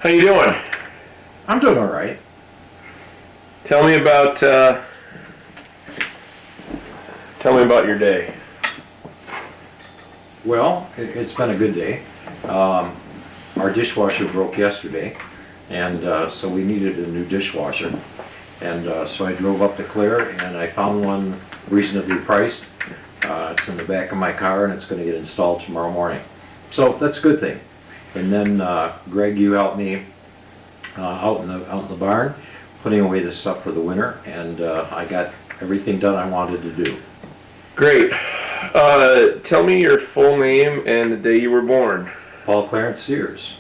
How you doing? I'm doing all right. Tell me about your day. Well, it's been a good day. Our dishwasher broke yesterday, and so we needed a new dishwasher. And so I drove up to Claire, and I found one reasonably priced. It's in the back of my car, and it's going to get installed tomorrow morning. So that's a good thing. And then Greg, you helped me out in the barn, putting away the stuff for the winter, and I got everything done I wanted to do. Great. Tell me your full name and the day you were born. Paul Clarence Siers.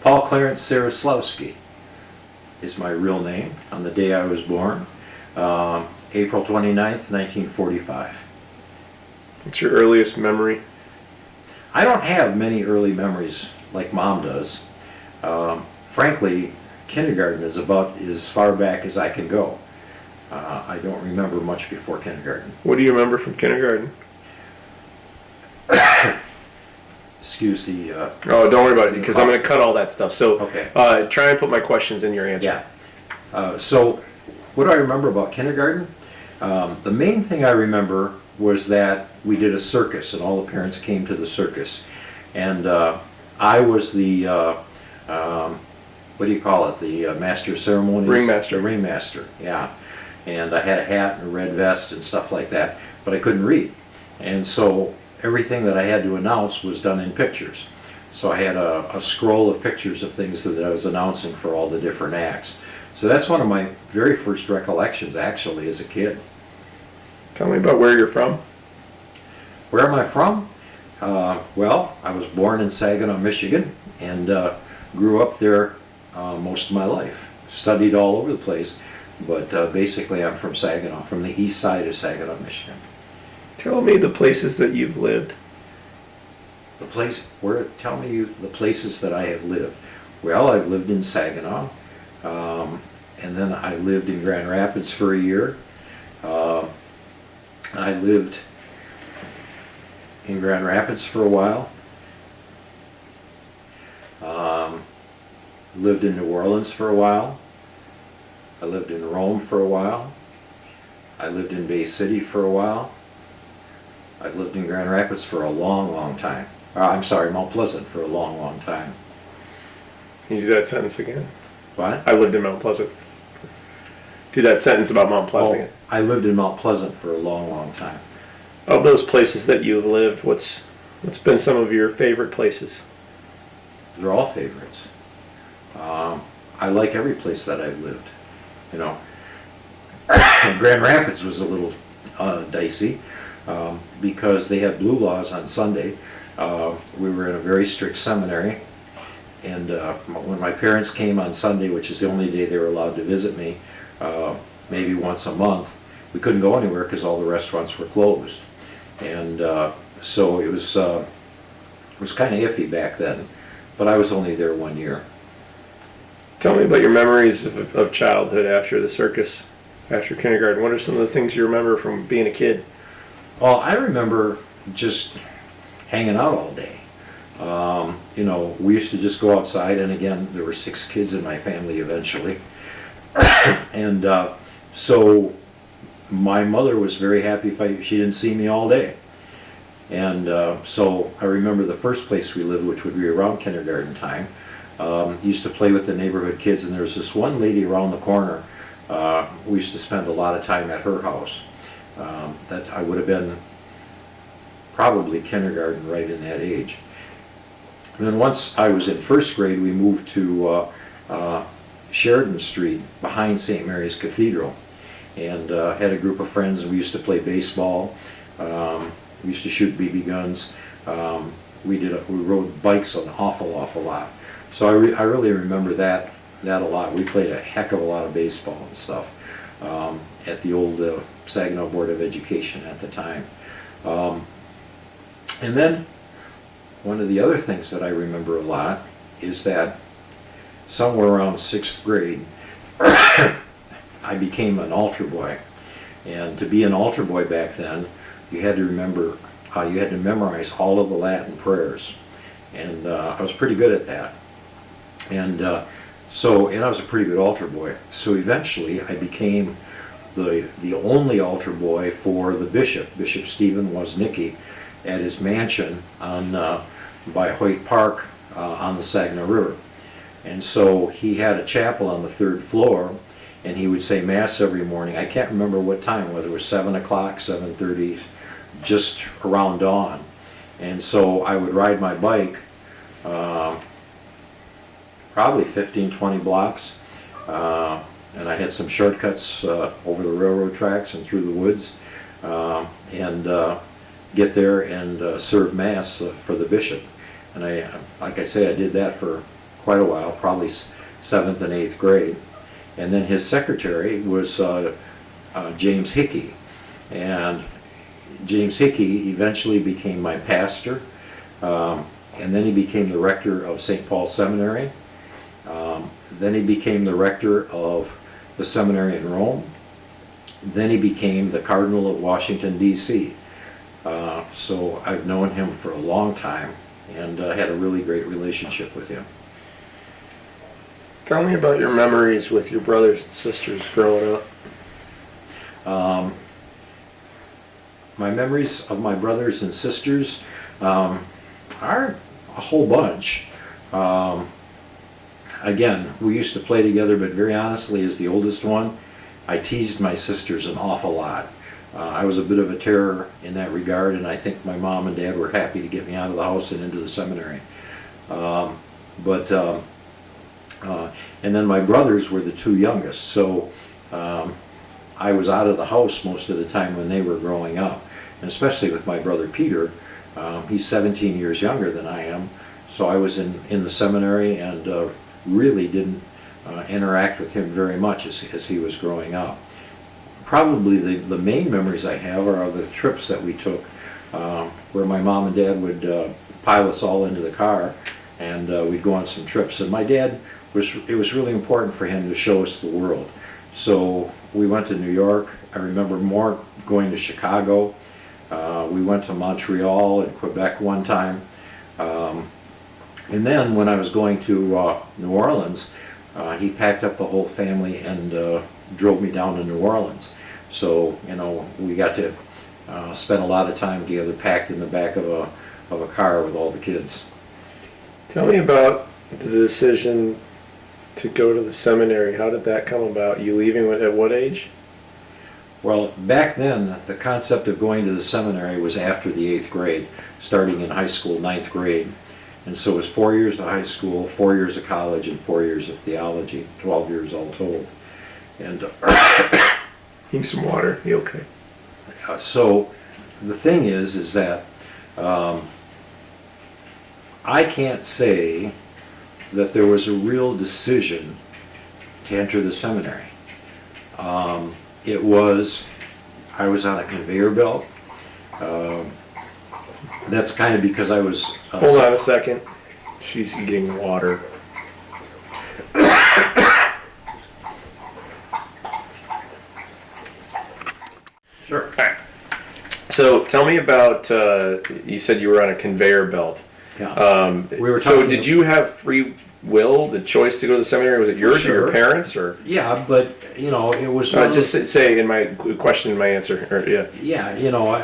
Paul Clarence Siers is my real name on the day I was born, April 29th, 1945. What's your earliest memory? I don't have many early memories like Mom does. Frankly, kindergarten is about as far back as I can go. I don't remember much before kindergarten. What do you remember from kindergarten? Excuse the... Oh, don't worry about it, because I'm going to cut all that stuff. So Okay. Try and put my questions in your answer. Yeah. So what do I remember about kindergarten? The main thing I remember was that we did a circus, and all the parents came to the circus. And I was the, what do you call it, the master of ceremonies? Ringmaster. The ringmaster, yeah. And I had a hat and a red vest and stuff like that, but I couldn't read. And so everything that I had to announce was done in pictures. So I had a scroll of pictures of things that I was announcing for all the different acts. So that's one of my very first recollections, actually, as a kid. Tell me about where you're from. Where am I from? Well, I was born in Saginaw, Michigan, and grew up there most of my life. Studied all over the place, but basically I'm from Saginaw, from the east side of Saginaw, Michigan. Tell me the places that you've lived. Tell me the places that I have lived. Well, I've lived in Saginaw, and then I lived in Grand Rapids for a year. I lived in Grand Rapids for a while. Lived in New Orleans for a while. I lived in Rome for a while. I lived in Bay City for a while. I've lived in Grand Rapids for a long, long time. I'm sorry, Mount Pleasant for a long, long time. Can you do that sentence again? What? I lived in Mount Pleasant. Do that sentence about Mount Pleasant again. I lived in Mount Pleasant for a long, long time. Of those places that you've lived, what's been some of your favorite places? They're all favorites. I like every place that I've lived. You know, Grand Rapids was a little dicey because they had blue laws on Sunday. We were in a very strict seminary, and when my parents came on Sunday, which is the only day they were allowed to visit me, maybe once a month, we couldn't go anywhere because all the restaurants were closed. And so it was kind of iffy back then, but I was only there 1 year. Tell me about your memories of childhood after the circus, after kindergarten. What are some of the things you remember from being a kid? Well, I remember just hanging out all day. You know, we used to just go outside, and again, there were 6 kids in my family eventually. And so my mother was very happy if she didn't see me all day. And so I remember the first place we lived, which would be around kindergarten time, used to play with the neighborhood kids, and there was this one lady around the corner. We used to spend a lot of time at her house. I would have been probably kindergarten, right in that age. And then once I was in first grade, we moved to Sheridan Street behind St. Mary's Cathedral, and had a group of friends, and we used to play baseball. We used to shoot BB guns. We rode bikes an awful lot. So I really remember that a lot. We played a heck of a lot of baseball and stuff at the old Saginaw Board of Education at the time. And then one of the other things that I remember a lot is that somewhere around 6th grade, I became an altar boy. And to be an altar boy back then, you had to memorize all of the Latin prayers. And I was pretty good at that. And So, and I was a pretty good altar boy. So eventually I became the only altar boy for the bishop, Bishop Stephen Woznicki, at his mansion on by Hoyt Park on the Saginaw River. And so he had a chapel on the 3rd floor, and he would say Mass every morning. I can't remember what time, whether it was 7 o'clock, 7:30, just around dawn. And so I would ride my bike probably 15, 20 blocks, and I had some shortcuts over the railroad tracks and through the woods, and get there and serve Mass for the bishop. And like I say, I did that for quite a while, probably 7th and 8th grade. And then his secretary was James Hickey. And James Hickey eventually became my pastor, and then he became the rector of St. Paul Seminary. Then he became the rector of the seminary in Rome. Then he became the Cardinal of Washington, D.C. So I've known him for a long time and had a really great relationship with him. Tell me about your memories with your brothers and sisters growing up. My memories of my brothers and sisters are a whole bunch. Again, we used to play together, but very honestly, as the oldest one, I teased my sisters an awful lot. I was a bit of a terror in that regard, and I think my mom and dad were happy to get me out of the house and into the seminary. And then my brothers were the 2 youngest, so I was out of the house most of the time when they were growing up, and especially with my brother Peter. He's 17 years younger than I am, so I was in the seminary and really didn't interact with him very much as he was growing up. Probably the main memories I have are the trips that we took, where my mom and dad would pile us all into the car, and we'd go on some trips. And my dad, it was really important for him to show us the world. So we went to New York. I remember more going to Chicago. We went to Montreal and Quebec one time. And then when I was going to New Orleans, he packed up the whole family and drove me down to New Orleans. So, you know, we got to spend a lot of time together, packed in the back of a car with all the kids. Tell me about the decision to go to the seminary. How did that come about? You leaving at what age? Well, back then, the concept of going to the seminary was after the 8th grade, starting in high school, 9th grade. And so it was 4 years of high school, 4 years of college, and 4 years of theology, 12 years all told. And Need some water. You okay? so the thing is that I can't say that there was a real decision to enter the seminary. I was on a conveyor belt. That's kind of because I was... Hold on a second. She's eating water. Sure. All right. So tell me about, you said you were on a conveyor belt. Yeah. So did you have free will, the choice to go to the seminary? Was it yours or your parents? Or Yeah, but, you know, it was... just say in my question, my answer. Or, yeah. Yeah, you know,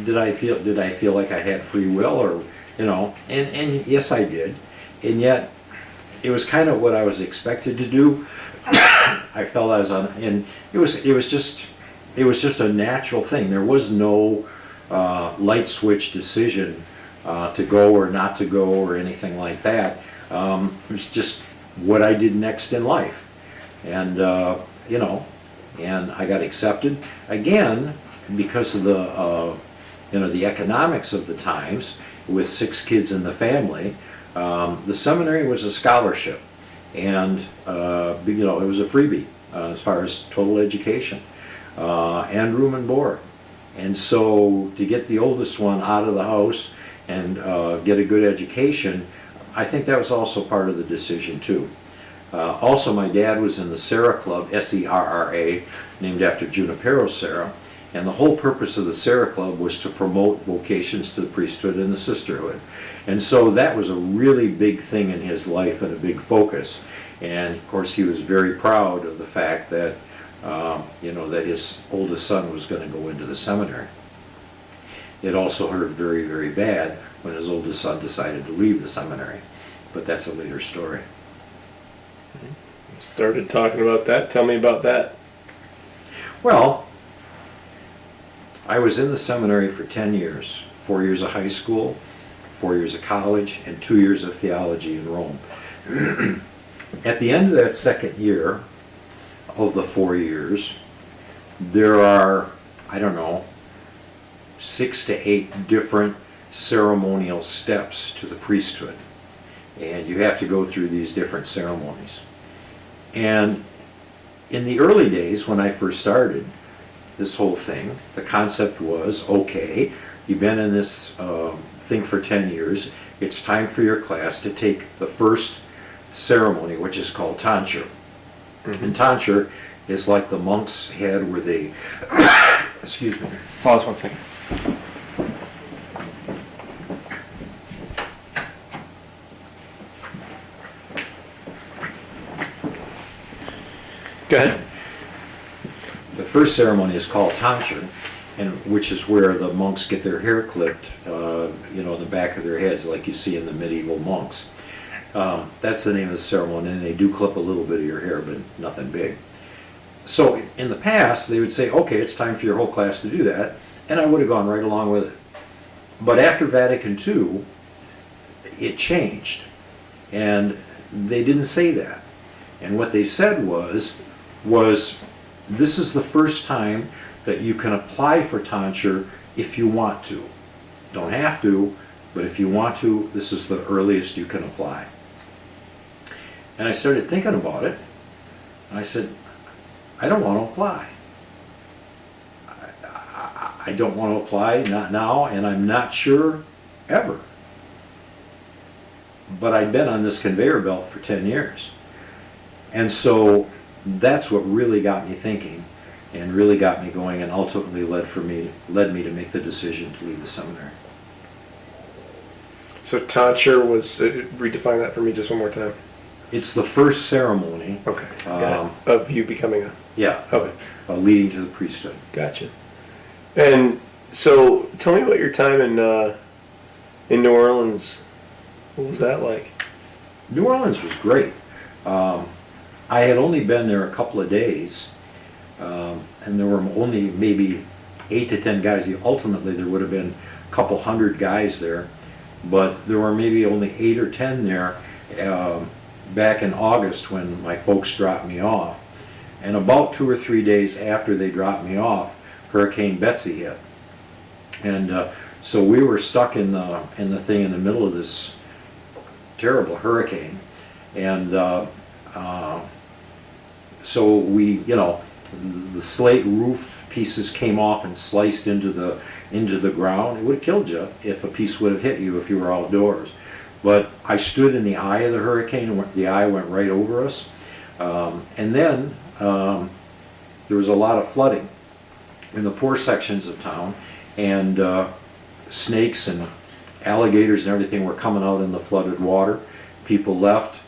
did I feel like I had free will, or, you know, and yes, I did. And yet, it was kind of what I was expected to do. I felt I was on, and it was just a natural thing. There was no light switch decision to go or not to go or anything like that. It was just what I did next in life. And, you know, and I got accepted. Again, because of the, you know, the economics of the times, with 6 kids in the family, the seminary was a scholarship. And, you know, it was a freebie as far as total education and room and board. And so to get the oldest one out of the house and get a good education, I think that was also part of the decision too. Also, my dad was in the Serra Club, S-E-R-R-A, named after Junipero Serra, And the whole purpose of the Sarah Club was to promote vocations to the priesthood and the sisterhood. And so that was a really big thing in his life and a big focus. And of course he was very proud of the fact that, that his oldest son was going to go into the seminary. It also hurt very, very bad when his oldest son decided to leave the seminary. But that's a later story. Started talking about that. Tell me about that. Well, I was in the seminary for 10 years, 4 years of high school, 4 years of college, and 2 years of theology in Rome. At the end of that second year of the 4 years, there are, 6 to 8 different ceremonial steps to the priesthood. And you have to go through these different ceremonies. And in the early days when I first started this whole thing, the concept was, okay, you've been in this thing for 10 years, it's time for your class to take the first ceremony, which is called tonsure. Mm-hmm. And tonsure is like the monks had where they, excuse me. Pause 1 second. Go ahead. The first ceremony is called tonsure, and which is where the monks get their hair clipped, the back of their heads, like you see in the medieval monks. That's the name of the ceremony, and they do clip a little bit of your hair, but nothing big. So in the past, they would say, okay, it's time for your whole class to do that, and I would have gone right along with it. But after Vatican II, it changed, and they didn't say that. And what they said was this is the first time that you can apply for tonsure if you want to. Don't have to, but if you want to, this is the earliest you can apply. And I started thinking about it, and I said, I don't want to apply. I don't want to apply, not now, and I'm not sure ever. But I'd been on this conveyor belt for 10 years. And so that's what really got me thinking and really got me going, and ultimately led me to make the decision to leave the seminary. So tonsure was, redefine that for me just one more time. It's the first ceremony. Okay. Got it. Of you becoming a... Yeah. Okay. Leading to the priesthood. Gotcha. And so tell me about your time in New Orleans. What was that like? New Orleans was great. I had only been there a couple of days, and there were only maybe 8 to 10 guys. Ultimately, there would have been a couple hundred guys there, but there were maybe only 8 or 10 there back in August when my folks dropped me off. And about 2 or 3 days after they dropped me off, Hurricane Betsy hit. And so we were stuck in the thing in the middle of this terrible hurricane. And so we, the slate roof pieces came off and sliced into the ground. It would have killed you if a piece would have hit you if you were outdoors. But I stood in the eye of the hurricane, and the eye went right over us. And then there was a lot of flooding in the poor sections of town, and snakes and alligators and everything were coming out in the flooded water. People left.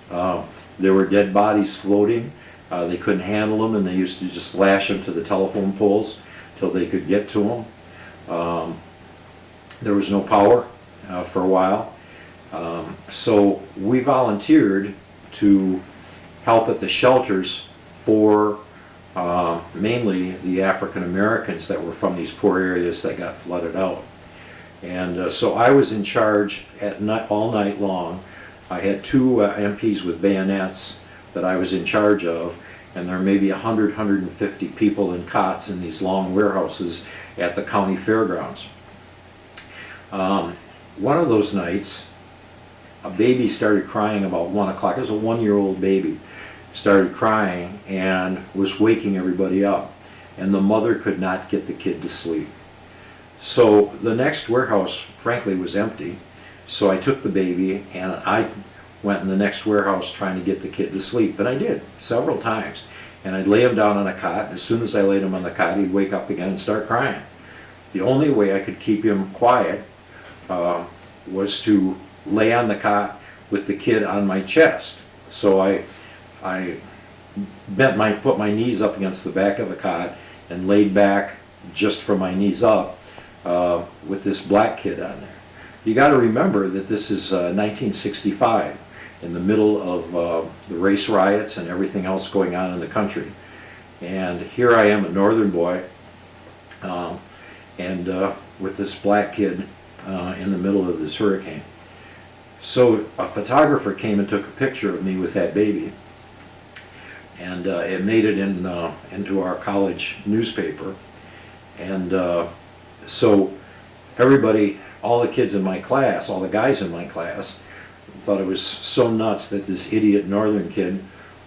There were dead bodies floating. They couldn't handle them, and they used to just lash them to the telephone poles till they could get to them. There was no power for a while. So we volunteered to help at the shelters for mainly the African Americans that were from these poor areas that got flooded out. And so I was in charge at night, all night long. I had 2 MPs with bayonets that I was in charge of, and there were maybe 100, 150 people in cots in these long warehouses at the county fairgrounds. One of those nights, a baby started crying about 1 o'clock. It was a 1-year-old baby. Started crying and was waking everybody up. And the mother could not get the kid to sleep. So the next warehouse, frankly, was empty. So I took the baby and I went in the next warehouse trying to get the kid to sleep. And I did, several times. and I'd lay him down on a cot. As soon as I laid him on the cot, he'd wake up again and start crying. The only way I could keep him quiet was to lay on the cot with the kid on my chest. So I put my knees up against the back of the cot and laid back just from my knees up with this black kid on there. You got to remember that this is 1965, in the middle of the race riots and everything else going on in the country. And here I am, a northern boy, and with this black kid in the middle of this hurricane. So a photographer came and took a picture of me with that baby, and it made it into our college newspaper. And so everybody, all the kids in my class, all the guys in my class, thought it was so nuts that this idiot northern kid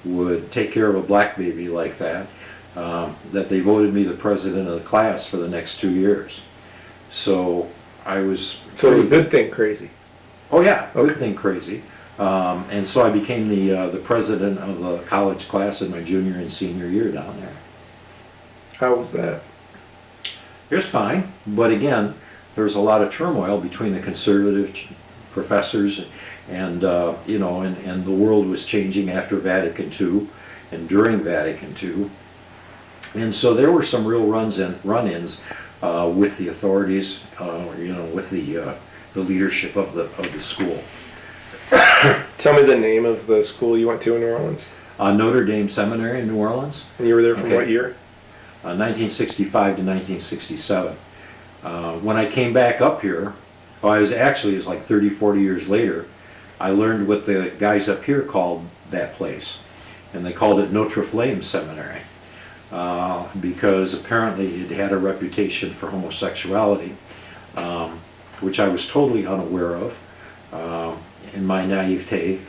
would take care of a black baby like that, that they voted me the president of the class for the next 2 years. So I was... So it was a good thing crazy. Oh yeah, good thing crazy. And so I became the president of the college class in my junior and senior year down there. How was that? It was fine, but again, there was a lot of turmoil between the conservative professors and and the world was changing after Vatican II and during Vatican II. And so there were some real run-ins with the authorities, with the leadership of the school. Tell me the name of the school you went to in New Orleans. Notre Dame Seminary in New Orleans. And you were there from Okay. what year? 1965 to 1967. When I came back up here, it was like 30, 40 years later, I learned what the guys up here called that place. And they called it Notre Dame Seminary. Because apparently it had a reputation for homosexuality, which I was totally unaware of in my naivete,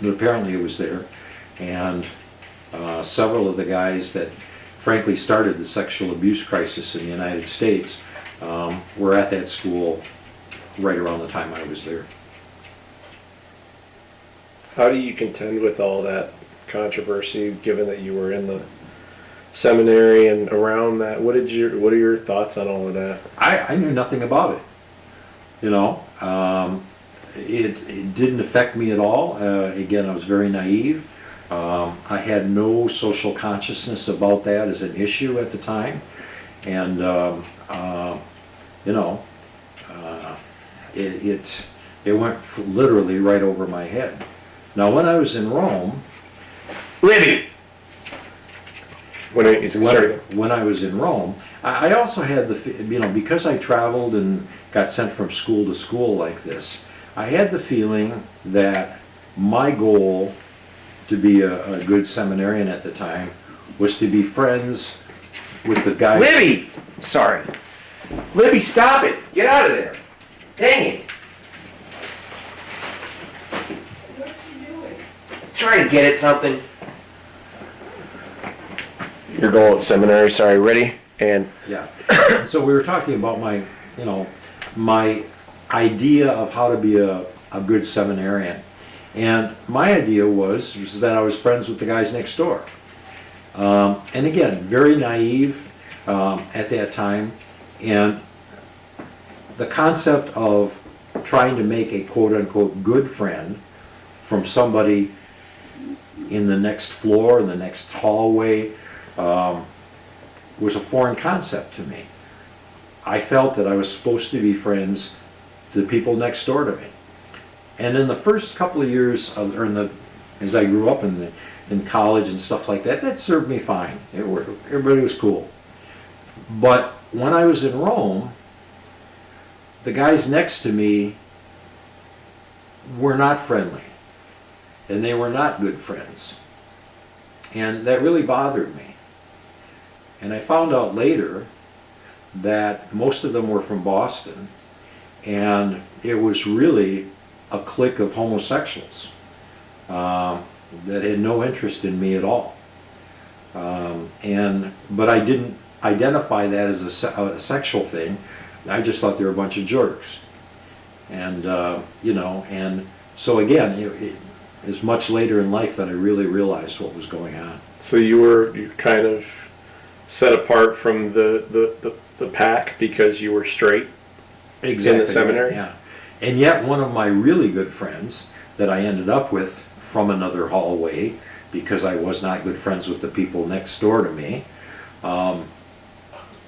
but apparently it was there. And several of the guys that frankly started the sexual abuse crisis in the United States were at that school right around the time I was there. How do you contend with all that controversy, given that you were in the seminary and around that? What are your thoughts on all of that? I knew nothing about it. It didn't affect me at all. Again, I was very naive. I had no social consciousness about that as an issue at the time, and it went literally right over my head. Now, when I was in Rome, Libby! When I was in Rome, I also had because I traveled and got sent from school to school like this, I had the feeling that my goal to be a good seminarian at the time was to be friends with the guys. Libby! Sorry. Libby, stop it! Get out of there! Dang it! What's he doing? Trying to get at something. Your goal at seminary, sorry, ready? And Yeah. So we were talking about my idea of how to be a good seminarian. And my idea was that I was friends with the guys next door. And again, very naive at that time. And the concept of trying to make a quote-unquote good friend from somebody in the next floor, in the next hallway, was a foreign concept to me. I felt that I was supposed to be friends to the people next door to me. And in the first couple of years, as I grew up in college and stuff like that, that served me fine. Everybody was cool. But when I was in Rome, the guys next to me were not friendly, and they were not good friends. And that really bothered me. And I found out later that most of them were from Boston, and it was really a clique of homosexuals that had no interest in me at all. But I didn't identify that as a sexual thing. I just thought they were a bunch of jerks. And and so again, is much later in life that I really realized what was going on. So you kind of set apart from the pack because you were straight Exactly. in the seminary? Yeah. And yet one of my really good friends that I ended up with from another hallway, because I was not good friends with the people next door to me,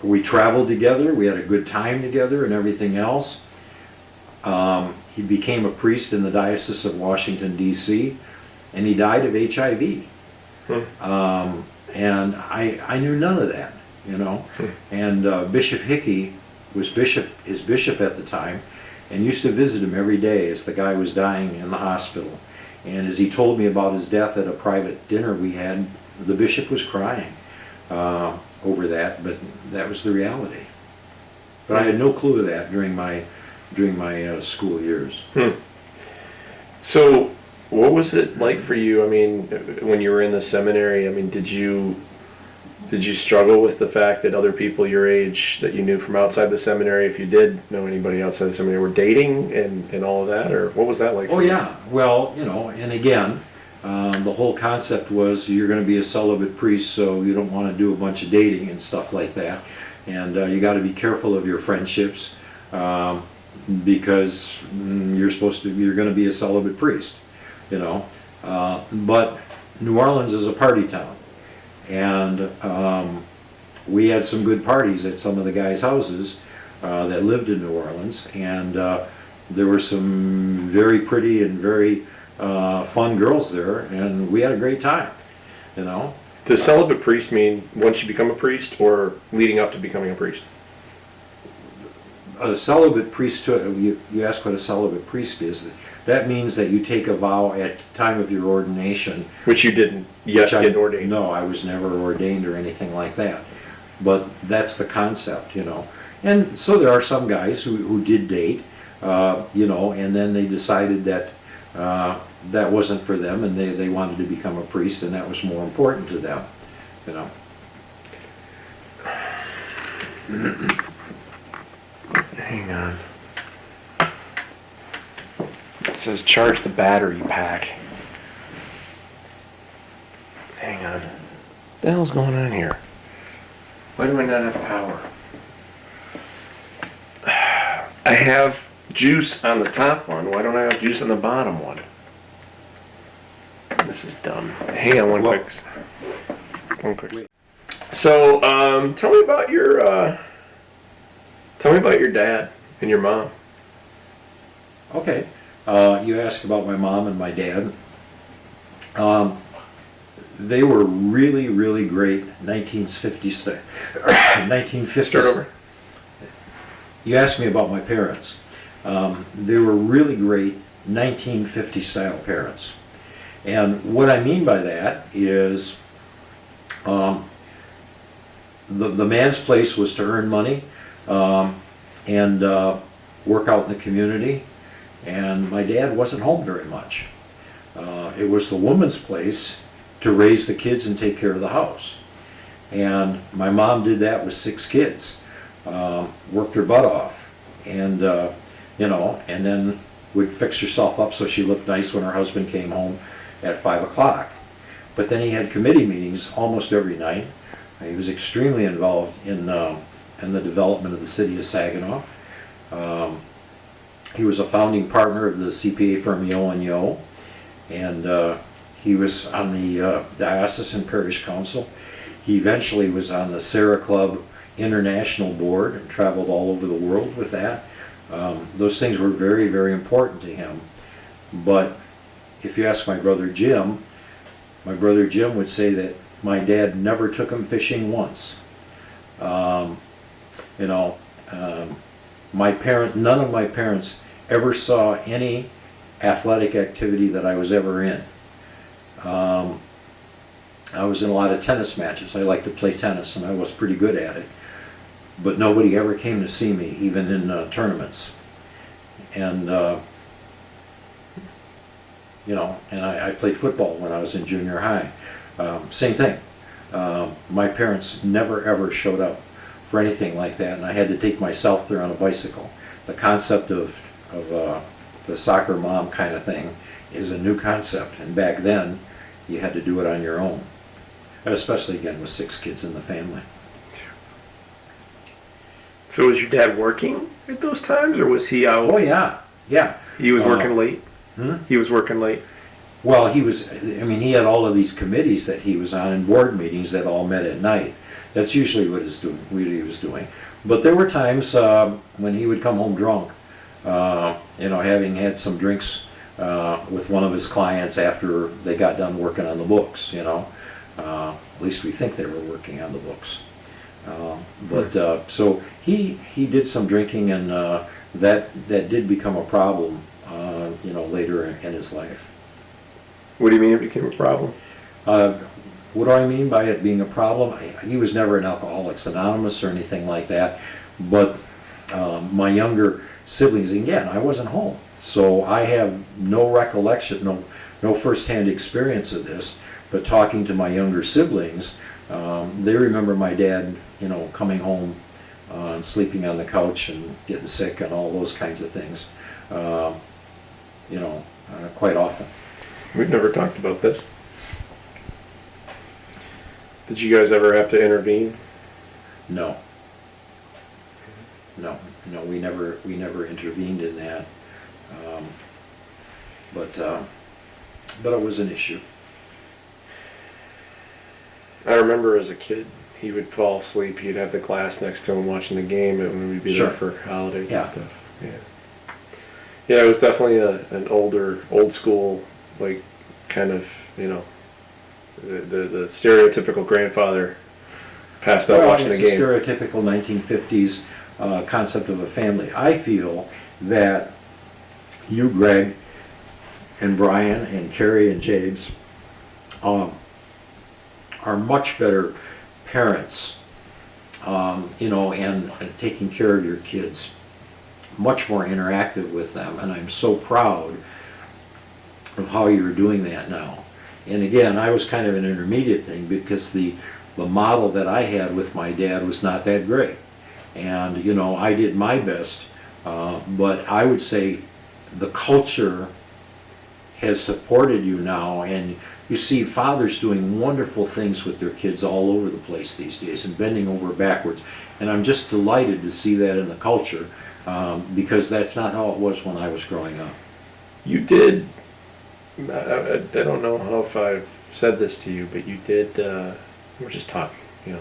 we traveled together, we had a good time together and everything else. He became a priest in the Diocese of Washington, D.C., and he died of HIV. And I knew none of that, you know. And Bishop Hickey was his bishop at the time, and used to visit him every day as the guy was dying in the hospital. And as he told me about his death at a private dinner we had, the bishop was crying over that, but that was the reality. But I had no clue of that during my school years. So, what was it like for you? I mean, when you were in the seminary, I mean, did you struggle with the fact that other people your age that you knew from outside the seminary, if you did know anybody outside the seminary, were dating and all of that? Or what was that like for you? Yeah. Well, you know, and again, the whole concept was you're going to be a celibate priest, so you don't want to do a bunch of dating and stuff like that. And you got to be careful of your friendships because you're going to be a celibate priest, you know. But New Orleans is a party town. And we had some good parties at some of the guys' houses that lived in New Orleans, and there were some very pretty and very fun girls there, and we had a great time, you know. Does celibate priest mean once you become a priest or leading up to becoming a priest? A celibate priesthood, you ask what a celibate priest is, that means that you take a vow at the time of your ordination. Which you didn't yet get ordained. No, I was never ordained or anything like that. But that's the concept, you know. And so there are some guys who did date, you know, and then they decided that that wasn't for them, and they wanted to become a priest, and that was more important to them, you know. Hang on. It says charge the battery pack. Hang on. What the hell's going on here? Why do I not have power? I have juice on the top one. Why don't I have juice on the bottom one? This is dumb. Hang on one quick. So, tell me about your dad and your mom. Okay. You asked about my mom and my dad. They were really, really great 1950s. 1950s. Start over. You asked me about my parents. They were really great 1950 style parents. And what I mean by that is the man's place was to earn money and work out in the community. And my dad wasn't home very much. It was the woman's place to raise the kids and take care of the house. And my mom did that with 6 kids. Worked her butt off. And, you know, and then would fix herself up so she looked nice when her husband came home at 5 o'clock. But then he had committee meetings almost every night. He was extremely involved in the development of the city of Saginaw. He was a founding partner of the CPA firm Yo & Yo, and he was on the Diocesan Parish Council. He eventually was on the Sarah Club International Board and traveled all over the world with that. Those things were very, very important to him. But if you ask my brother Jim would say that my dad never took him fishing once. You know, my parents, none of my parents ever saw any athletic activity that I was ever in. I was in a lot of tennis matches. I liked to play tennis, and I was pretty good at it. But nobody ever came to see me, even in tournaments. And you know, and I played football when I was in junior high. Same thing. My parents never ever showed up for anything like that, and I had to take myself there on a bicycle. The concept of the soccer mom kind of thing is a new concept, and back then, you had to do it on your own. And especially again with 6 kids in the family. So was your dad working at those times, or was he out? Oh yeah, yeah. He was working late. Hmm? He was working late. Well, he had all of these committees that he was on and board meetings that all met at night. That's usually what he was doing. But there were times when he would come home drunk, having had some drinks with one of his clients after they got done working on the books, At least we think they were working on the books. So he did some drinking, and that did become a problem, later in his life. What do you mean it became a problem? What do I mean by it being a problem? He was never an Alcoholics Anonymous or anything like that, but my younger siblings, again, I wasn't home, so I have no recollection, no firsthand experience of this, but talking to my younger siblings, they remember my dad, coming home and sleeping on the couch and getting sick and all those kinds of things, quite often. We've never talked about this. Did you guys ever have to intervene? No, we never intervened in that, but it was an issue. I remember as a kid, he would fall asleep. He'd have the class next to him watching the game, and we'd be Sure. there for holidays Yeah. and stuff. Yeah, it was definitely an old school, like kind of, the stereotypical grandfather passed out watching the It's game. a stereotypical 1950s concept of a family. I feel that you, Greg, and Brian, and Carrie, and James are much better parents, and taking care of your kids, much more interactive with them, and I'm so proud of how you're doing that now. And again, I was kind of an intermediate thing because the model that I had with my dad was not that great. And, I did my best, but I would say the culture has supported you now, and you see fathers doing wonderful things with their kids all over the place these days and bending over backwards. And I'm just delighted to see that in the culture, because that's not how it was when I was growing up. You did, I don't know if I've said this to you, but you did, we're just talking, you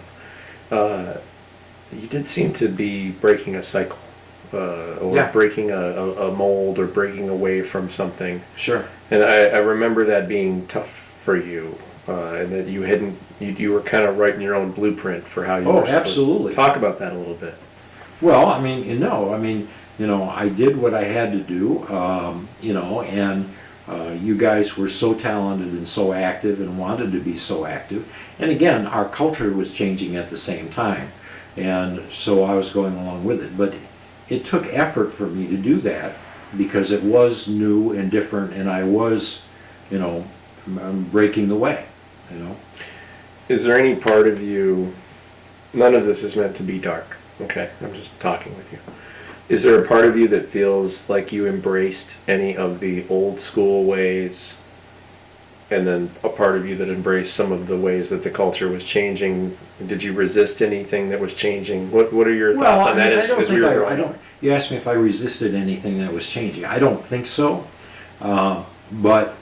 did seem to be breaking a cycle, or Yeah. breaking a mold, or breaking away from something. Sure. And I remember that being tough for you, and that you were kind of writing your own blueprint for how you Oh, were supposed absolutely. to talk about that a little bit. Well, I did what I had to do, and you guys were so talented and so active and wanted to be so active. And again, our culture was changing at the same time, and so I was going along with it. But it took effort for me to do that because it was new and different, and I was, breaking the way, Is there any part of you, none of this is meant to be dark, okay? I'm just talking with you. Is there a part of you that feels like you embraced any of the old school ways, and then a part of you that embraced some of the ways that the culture was changing? Did you resist anything that was changing? What are your thoughts on that as we were growing up? You asked me if I resisted anything that was changing. I don't think so, but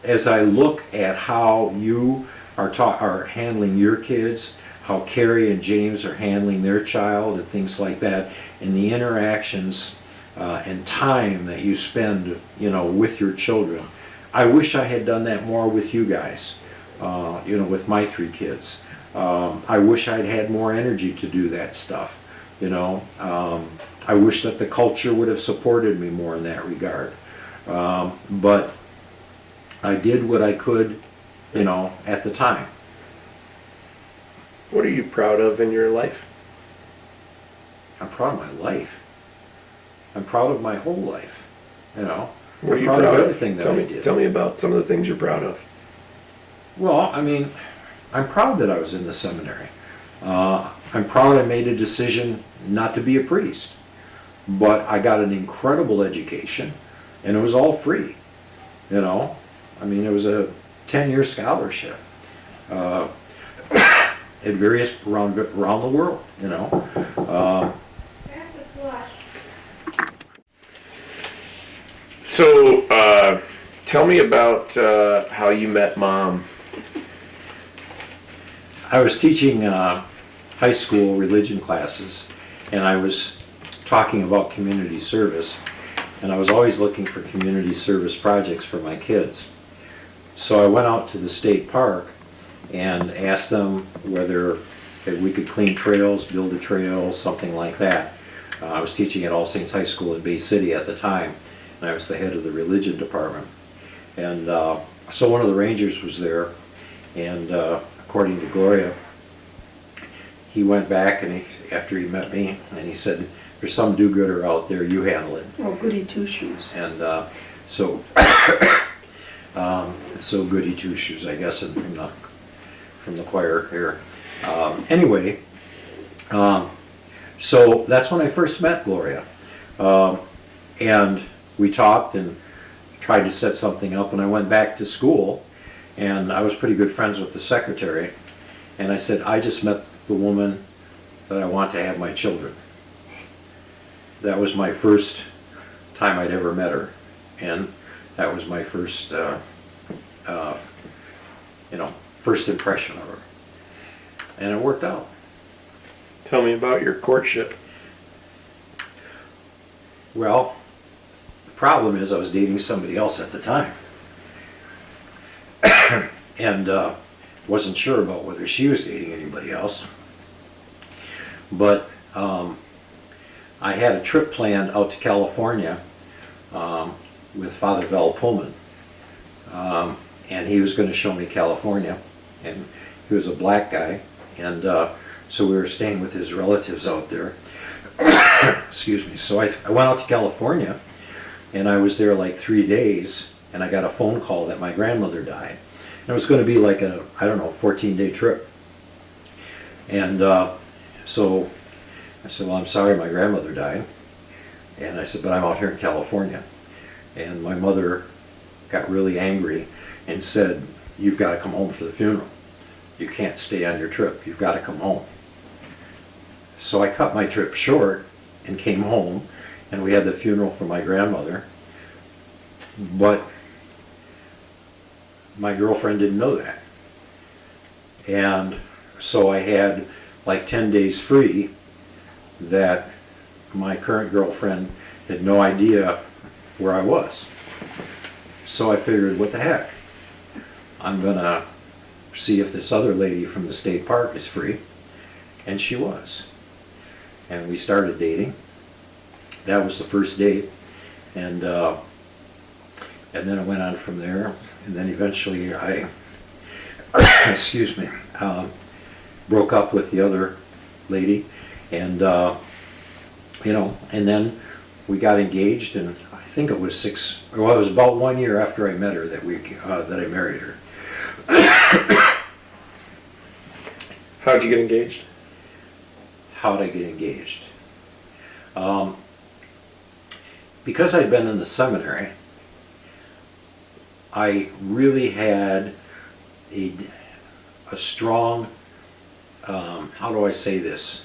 as I look at how you are handling your kids, how Carrie and James are handling their child and things like that, and the interactions and time that you spend, with your children. I wish I had done that more with you guys, with my 3 kids. I wish I'd had more energy to do that stuff, I wish that the culture would have supported me more in that regard. But I did what I could, at the time. What are you proud of in your life? I'm proud of my life. I'm proud of my whole life, What are I'm you proud proud of of? everything that I did. Tell me about some of the things you're proud of. Well, I'm proud that I was in the seminary. I'm proud I made a decision not to be a priest. But I got an incredible education, and it was all free. you know. I mean, it was a 10-year scholarship at various around the world, you know. So, tell me about how you met Mom. I was teaching high school religion classes, and I was talking about community service, and I was always looking for community service projects for my kids. So I went out to the state park and asked them whether we could clean trails, build a trail, something like that. I was teaching at All Saints High School in Bay City at the time, and I was the head of the religion department. And so one of the rangers was there, and according to Gloria, he went back and after he met me, and he said, "There's some do-gooder out there, you handle it." Oh, goody two-shoes. And so so goody two-shoes, I guess, and from the choir here. Anyway, so that's when I first met Gloria, and we talked and tried to set something up. And I went back to school, and I was pretty good friends with the secretary. And I said, "I just met the woman that I want to have my children." That was my first time I'd ever met her, and that was my first, first impression of her, and it worked out. Tell me about your courtship. Well, the problem is I was dating somebody else at the time, and wasn't sure about whether she was dating anybody else, but I had a trip planned out to California with Father Val Pullman, and he was going to show me California, and he was a black guy, and so we were staying with his relatives out there. Excuse me. So I went out to California, and I was there like 3 days, and I got a phone call that my grandmother died. And it was going to be like a, 14-day trip. And so I said, "Well, I'm sorry, my grandmother died." And I said, "But I'm out here in California." And my mother got really angry and said, "You've got to come home for the funeral. You can't stay on your trip. You've got to come home." So I cut my trip short and came home, and we had the funeral for my grandmother. But my girlfriend didn't know that. And so I had like 10 days free that my current girlfriend had no idea where I was. So I figured, what the heck? I'm gonna see if this other lady from the state park is free. And she was. And we started dating. That was the first date. And then it went on from there. And then eventually I, excuse me, broke up with the other lady. And, and then we got engaged, and I think it was it was about 1 year after I met her that I married her. How'd you get engaged? How'd I get engaged? Because I'd been in the seminary, I really had a strong, how do I say this?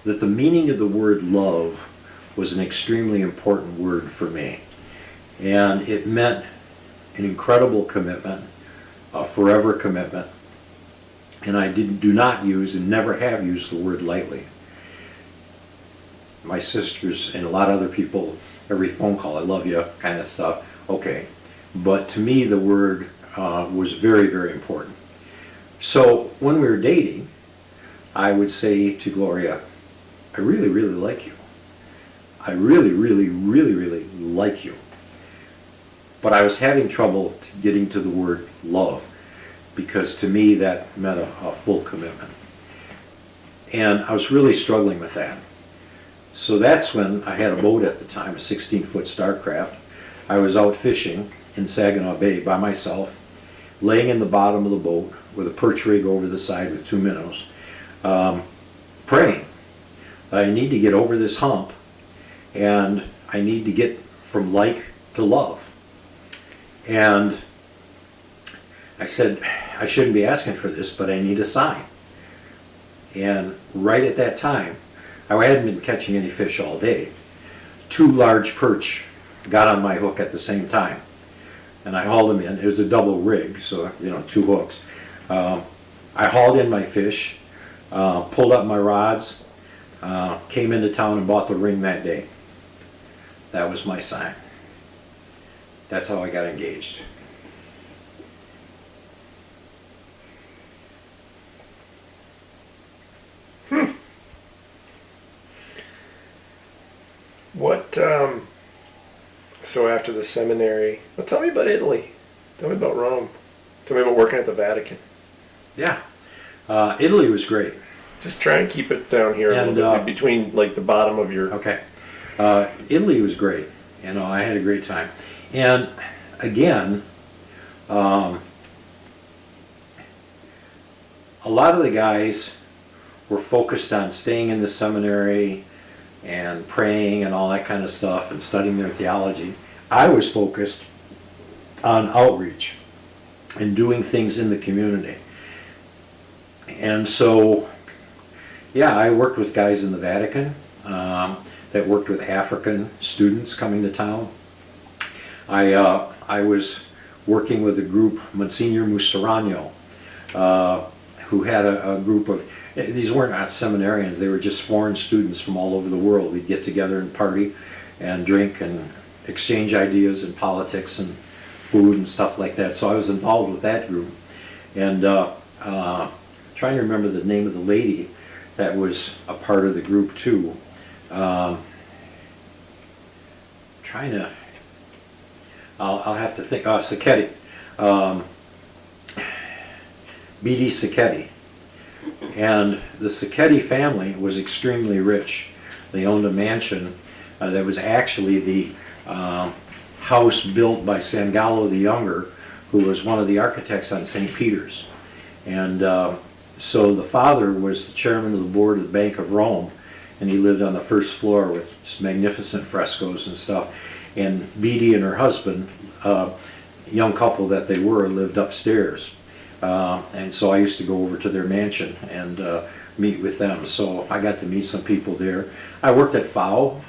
That the meaning of the word love was an extremely important word for me. And it meant an incredible commitment, a forever commitment. And I do not use and never have used the word lightly. My sisters and a lot of other people, every phone call, "I love you," kind of stuff. Okay. But to me, the word was very, very important. So when we were dating, I would say to Gloria, "I really, really like you. I really, really, really, really like you." But I was having trouble getting to the word love, because to me that meant a full commitment. And I was really struggling with that. So that's when I had a boat at the time, a 16-foot Starcraft. I was out fishing in Saginaw Bay by myself, laying in the bottom of the boat with a perch rig over the side with 2 minnows, praying that I need to get over this hump, and I need to get from like to love. And I said, I shouldn't be asking for this, but I need a sign. And right at that time, I hadn't been catching any fish all day. 2 large perch got on my hook at the same time. And I hauled them in. It was a double rig, so, 2 hooks. I hauled in my fish, pulled up my rods, came into town and bought the ring that day. That was my sign. That's how I got engaged. What, so after the seminary, well, tell me about Italy. Tell me about Rome. Tell me about working at the Vatican. Yeah. Italy was great. Just try and keep it down here a And, little bit, between like the bottom of your... Okay. Italy was great. I had a great time. And again, a lot of the guys were focused on staying in the seminary and praying and all that kind of stuff and studying their theology. I was focused on outreach and doing things in the community. And so, yeah, I worked with guys in the Vatican that worked with African students coming to town. I was working with a group, Monsignor Musarano, who had a group of, these weren't seminarians, they were just foreign students from all over the world. We'd get together and party and drink and exchange ideas and politics and food and stuff like that. So I was involved with that group. And trying to remember the name of the lady that was a part of the group too. I'll have to think. Sacchetti. B.D. Sacchetti. And the Sacchetti family was extremely rich. They owned a mansion that was actually the house built by San Gallo the Younger, who was one of the architects on St. Peter's. And so the father was the chairman of the board of the Bank of Rome, and he lived on the first floor with magnificent frescoes and stuff. And B.D. and her husband, young couple that they were, lived upstairs. And so I used to go over to their mansion and meet with them. So I got to meet some people there. I worked at FAO,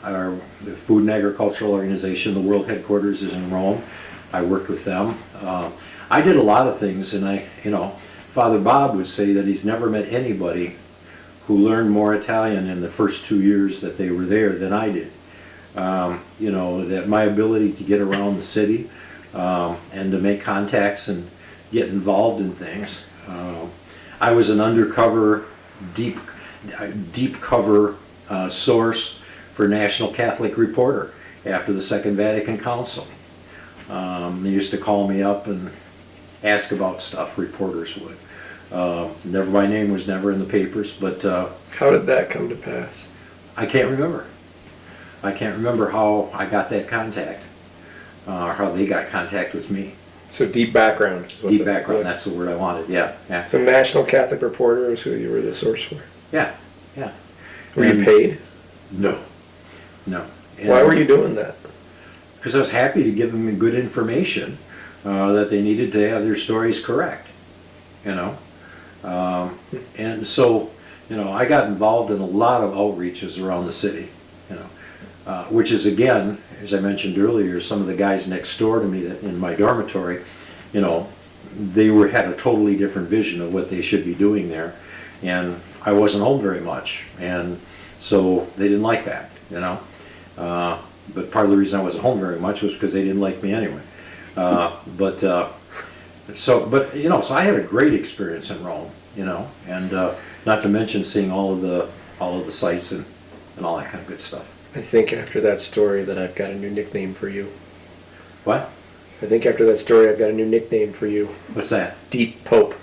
the Food and Agricultural Organization. The world headquarters is in Rome. I worked with them. I did a lot of things, and Father Bob would say that he's never met anybody who learned more Italian in the first 2 years that they were there than I did. That my ability to get around the city and to make contacts and get involved in things. I was an undercover, deep cover source for National Catholic Reporter after the Second Vatican Council. They used to call me up and ask about stuff, reporters would. My name was never in the papers, but... How did that come to pass? I can't remember. I can't remember how I got that contact, or how they got contact with me. So deep background. Is what Deep background, that's the word I wanted, yeah. So National Catholic Reporter is who you were the source for? Yeah. Were you paid? No. Why were you doing that? Because I was happy to give them good information that they needed to have their stories correct, and so, I got involved in a lot of outreaches around the city, which is, again, as I mentioned earlier, some of the guys next door to me in my dormitory, they had a totally different vision of what they should be doing there, and I wasn't home very much, and so they didn't like that, but part of the reason I wasn't home very much was because they didn't like me anyway. So I had a great experience in Rome, and not to mention seeing all of the sights and all that kind of good stuff. I think after that story that I've got a new nickname for you. What? I think after that story I've got a new nickname for you. What's that? Deep Pope.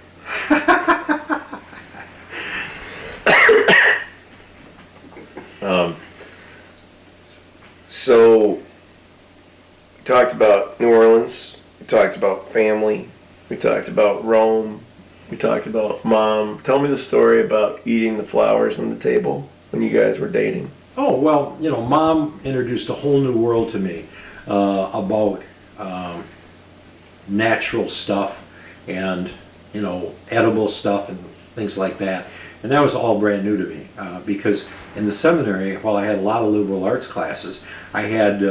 So, we talked about New Orleans, we talked about family, we talked about Rome, we talked about Mom. Tell me the story about eating the flowers on the table when you guys were dating. Oh, well, Mom introduced a whole new world to me about natural stuff and, you know, edible stuff and things like that. And that was all brand new to me because in the seminary, while I had a lot of liberal arts classes, I had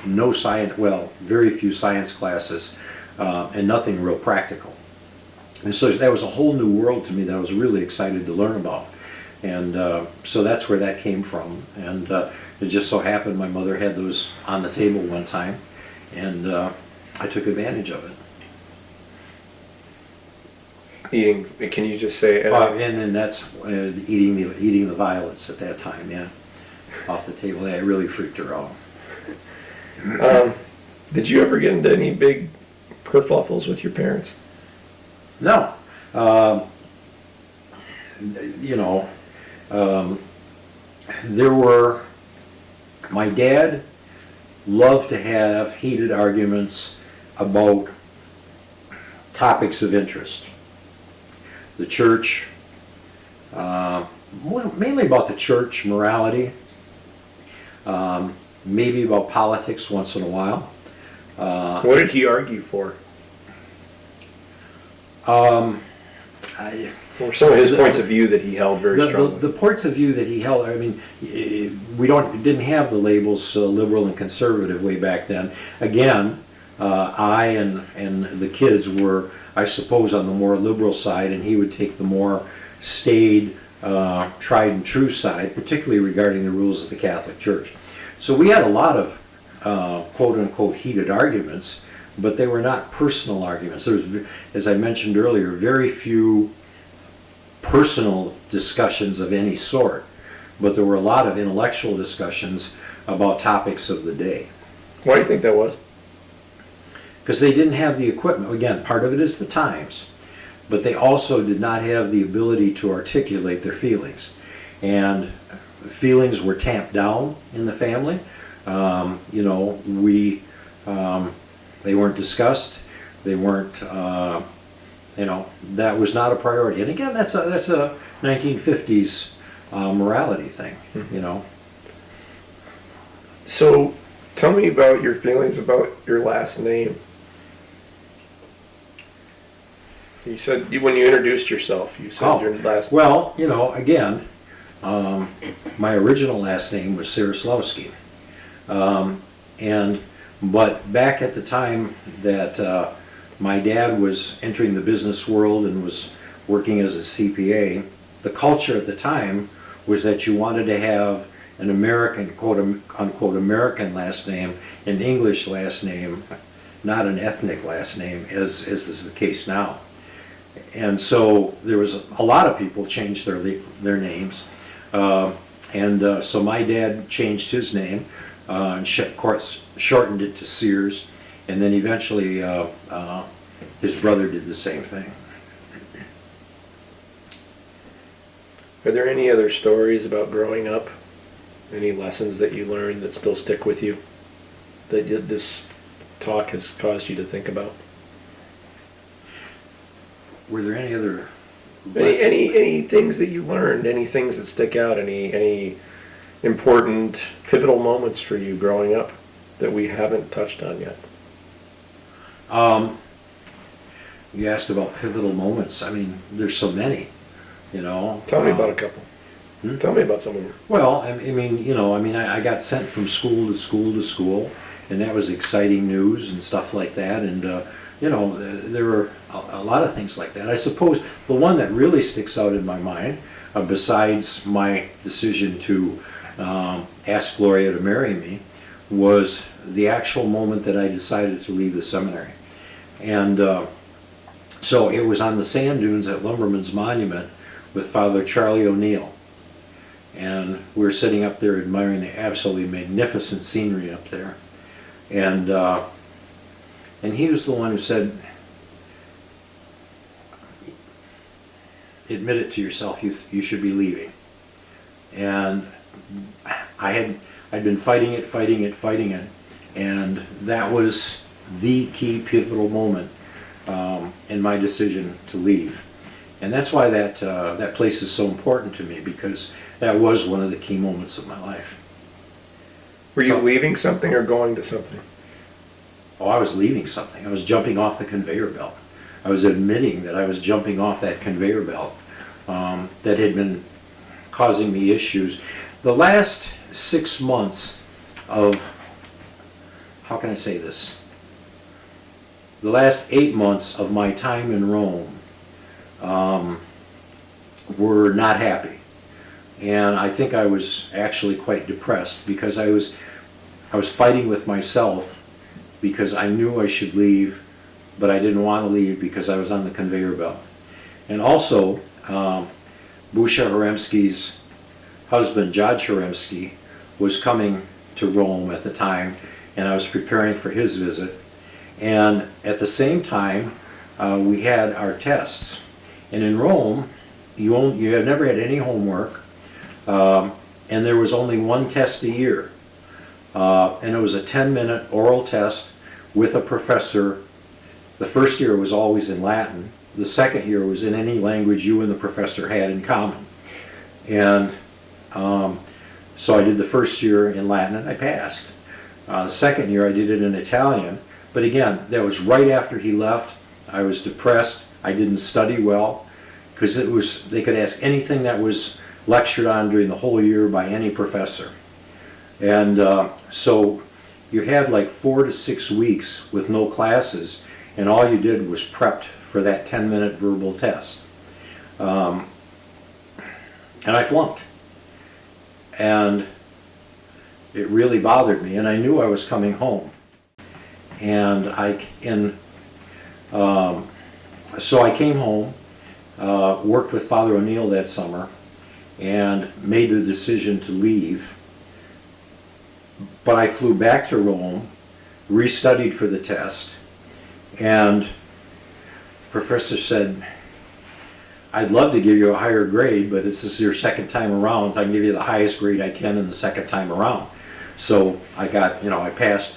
no science, well, very few science classes and nothing real practical. And so that was a whole new world to me that I was really excited to learn about. And so that's where that came from. And it just so happened my mother had those on the table one time, and I took advantage of it. Eating, can you just say? And then that's eating the violets at that time, yeah, off the table. Yeah, it really freaked her out. Did you ever get into any big kerfuffles with your parents? No, you know, there were. My dad loved to have heated arguments about topics of interest. The church, mainly about the church, morality, maybe about politics once in a while. What did he argue for? What were some of his points of view that he held very strongly? The points of view that he held, I mean, we didn't have the labels liberal and conservative way back then. Again, I and the kids were, I suppose, on the more liberal side, and he would take the more staid, tried and true side, particularly regarding the rules of the Catholic Church. So we had a lot of quote-unquote heated arguments, but they were not personal arguments. There was, as I mentioned earlier, very few personal discussions of any sort, but there were a lot of intellectual discussions about topics of the day. Why do you think that was? Because they didn't have the equipment. Again, part of it is the times, but they also did not have the ability to articulate their feelings. And feelings were tamped down in the family. You know, they weren't discussed. They weren't, you know, that was not a priority. And again, that's a 1950s morality thing, you know. So, tell me about your feelings about your last name. You said when you introduced yourself, you said your last. Well, you know, again, my original last name was Siers, but back at the time that my dad was entering the business world and was working as a CPA, the culture at the time was that you wanted to have an American, quote unquote, American last name, an English last name, not an ethnic last name, as is the case now. And so there was a lot of people changed their names, so my dad changed his name and shortened it to Siers, and then eventually his brother did the same thing. Are there any other stories about growing up? Any lessons that you learned that still stick with you? That this talk has caused you to think about? Were there any other lessons? Any things that you learned? Any things that stick out? Any important pivotal moments for you growing up that we haven't touched on yet? You asked about pivotal moments. I mean, there's so many, you know. Tell me about a couple. Tell me about some of them. Well, I mean, you know, I got sent from school to school to school, and that was exciting news and stuff like that. And you know, there were a lot of things like that. I suppose the one that really sticks out in my mind, besides my decision to ask Gloria to marry me, was the actual moment that I decided to leave the seminary. And so it was on the sand dunes at Lumberman's Monument with Father Charlie O'Neill. And we were sitting up there admiring the absolutely magnificent scenery up there. And he was the one who said, admit it to yourself, you should be leaving. And I'd been fighting it, and that was the key pivotal moment in my decision to leave. And that's why that place is so important to me, because that was one of the key moments of my life. Were you leaving something or going to something? oh, I was leaving something. I was jumping off the conveyor belt. I was admitting that I was jumping off that conveyor belt that had been causing me issues. The last 6 months of, how can I say this? The last 8 months of my time in Rome were not happy. And I think I was actually quite depressed because I was fighting with myself because I knew I should leave, but I didn't want to leave because I was on the conveyor belt. And also, Busha Haremsky's husband, Judge Haremsky, was coming to Rome at the time, and I was preparing for his visit. And at the same time, we had our tests. And in Rome, you had never had any homework, and there was only one test a year. And it was a 10-minute oral test with a professor. The first year was always in Latin. The second year was in any language you and the professor had in common. And so I did the first year in Latin and I passed. The second year I did it in Italian. But again, that was right after he left. I was depressed. I didn't study well because they could ask anything that was lectured on during the whole year by any professor. And so you had like 4 to 6 weeks with no classes, and all you did was prepped for that 10-minute verbal test. And I flunked. And it really bothered me, and I knew I was coming home. And so I came home, worked with Father O'Neill that summer, and made the decision to leave. But I flew back to Rome, restudied for the test, and the professor said, I'd love to give you a higher grade, but this is your second time around. I can give you the highest grade I can in the second time around. So I got, I passed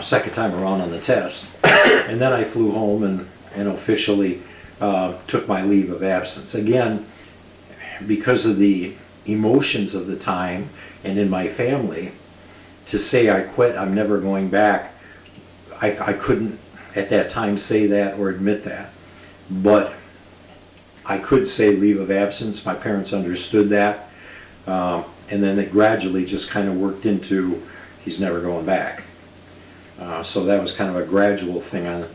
second time around on the test. And then I flew home and officially took my leave of absence. Again, because of the emotions of the time and in my family, to say I quit, I'm never going back, I couldn't at that time say that or admit that. But I could say leave of absence. My parents understood that. And then it gradually just kind of worked into he's never going back. So that was kind of a gradual thing on,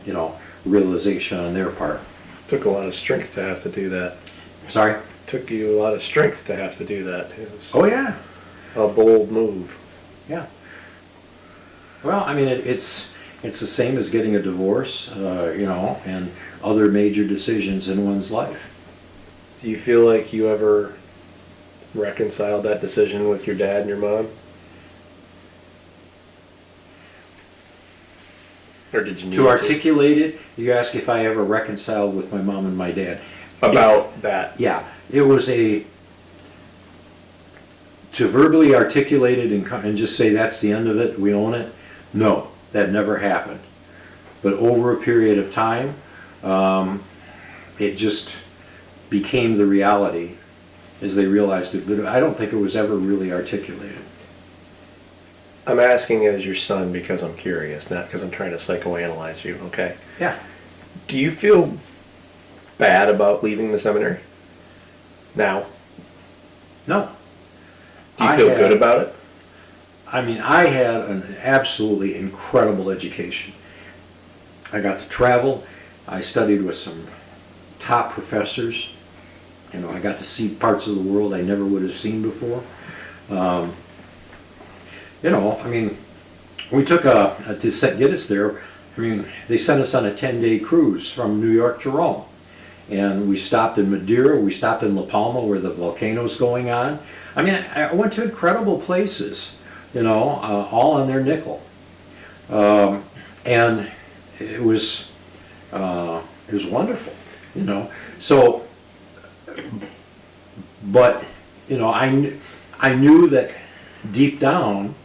realization on their part. Took a lot of strength to have to do that. Sorry? Took you a lot of strength to have to do that. It was Oh yeah. a bold move. Yeah. Well, I mean, it's the same as getting a divorce, and other major decisions in one's life. Do you feel like you ever reconciled that decision with your dad and your mom? Or did you need To articulate it, you ask if I ever reconciled with my mom and my dad. about that? Yeah, it was to verbally articulate it and just say that's the end of it, we own it. No, that never happened. But over a period of time, it just became the reality as they realized it. But I don't think it was ever really articulated. I'm asking as your son because I'm curious, not because I'm trying to psychoanalyze you, okay? Yeah. Do you feel bad about leaving the seminary now? No. Do you feel good about it? I mean, I had an absolutely incredible education. I got to travel. I studied with some top professors. I got to see parts of the world I never would have seen before. I mean, we took to get us there, they sent us on a 10-day cruise from New York to Rome. And we stopped in Madeira, we stopped in La Palma where the volcano's going on. I mean, I went to incredible places, all on their nickel. And it was wonderful, So, but, I knew that deep down,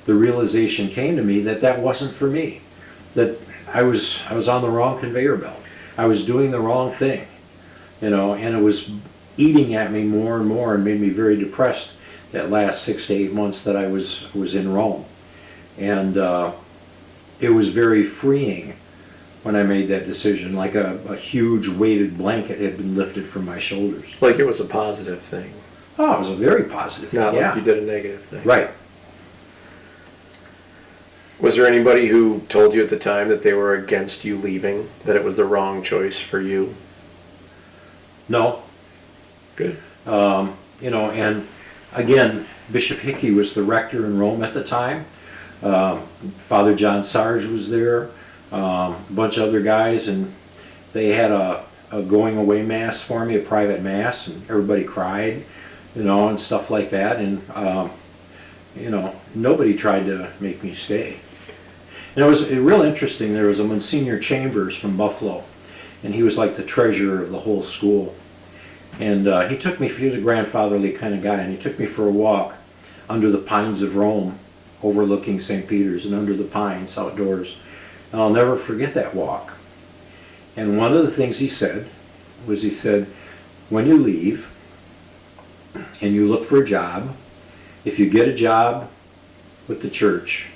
the realization came to me that that wasn't for me. That I was on the wrong conveyor belt. I was doing the wrong thing, and it was eating at me more and more and made me very depressed that last 6 to 8 months that I was in Rome. And it was very freeing when I made that decision, like a huge weighted blanket had been lifted from my shoulders. Like it was a positive thing, Oh, it was a very positive thing, not yeah. like you did a negative thing. Right. Was there anybody who told you at the time that they were against you leaving, that it was the wrong choice for you? No. Good. You know, and again, Bishop Hickey was the rector in Rome at the time. Father John Siers was there, a bunch of other guys, and they had a going away mass for me, a private mass, and everybody cried, you know, and stuff like that. And you know, nobody tried to make me stay. And it was real interesting. There was a Monsignor Chambers from Buffalo, and he was like the treasurer of the whole school. And he took me, he was a grandfatherly kind of guy, and he took me for a walk under the pines of Rome, overlooking St. Peter's, and under the pines outdoors. And I'll never forget that walk. And one of the things he said was, he said, when you leave and you look for a job, if you get a job with the church,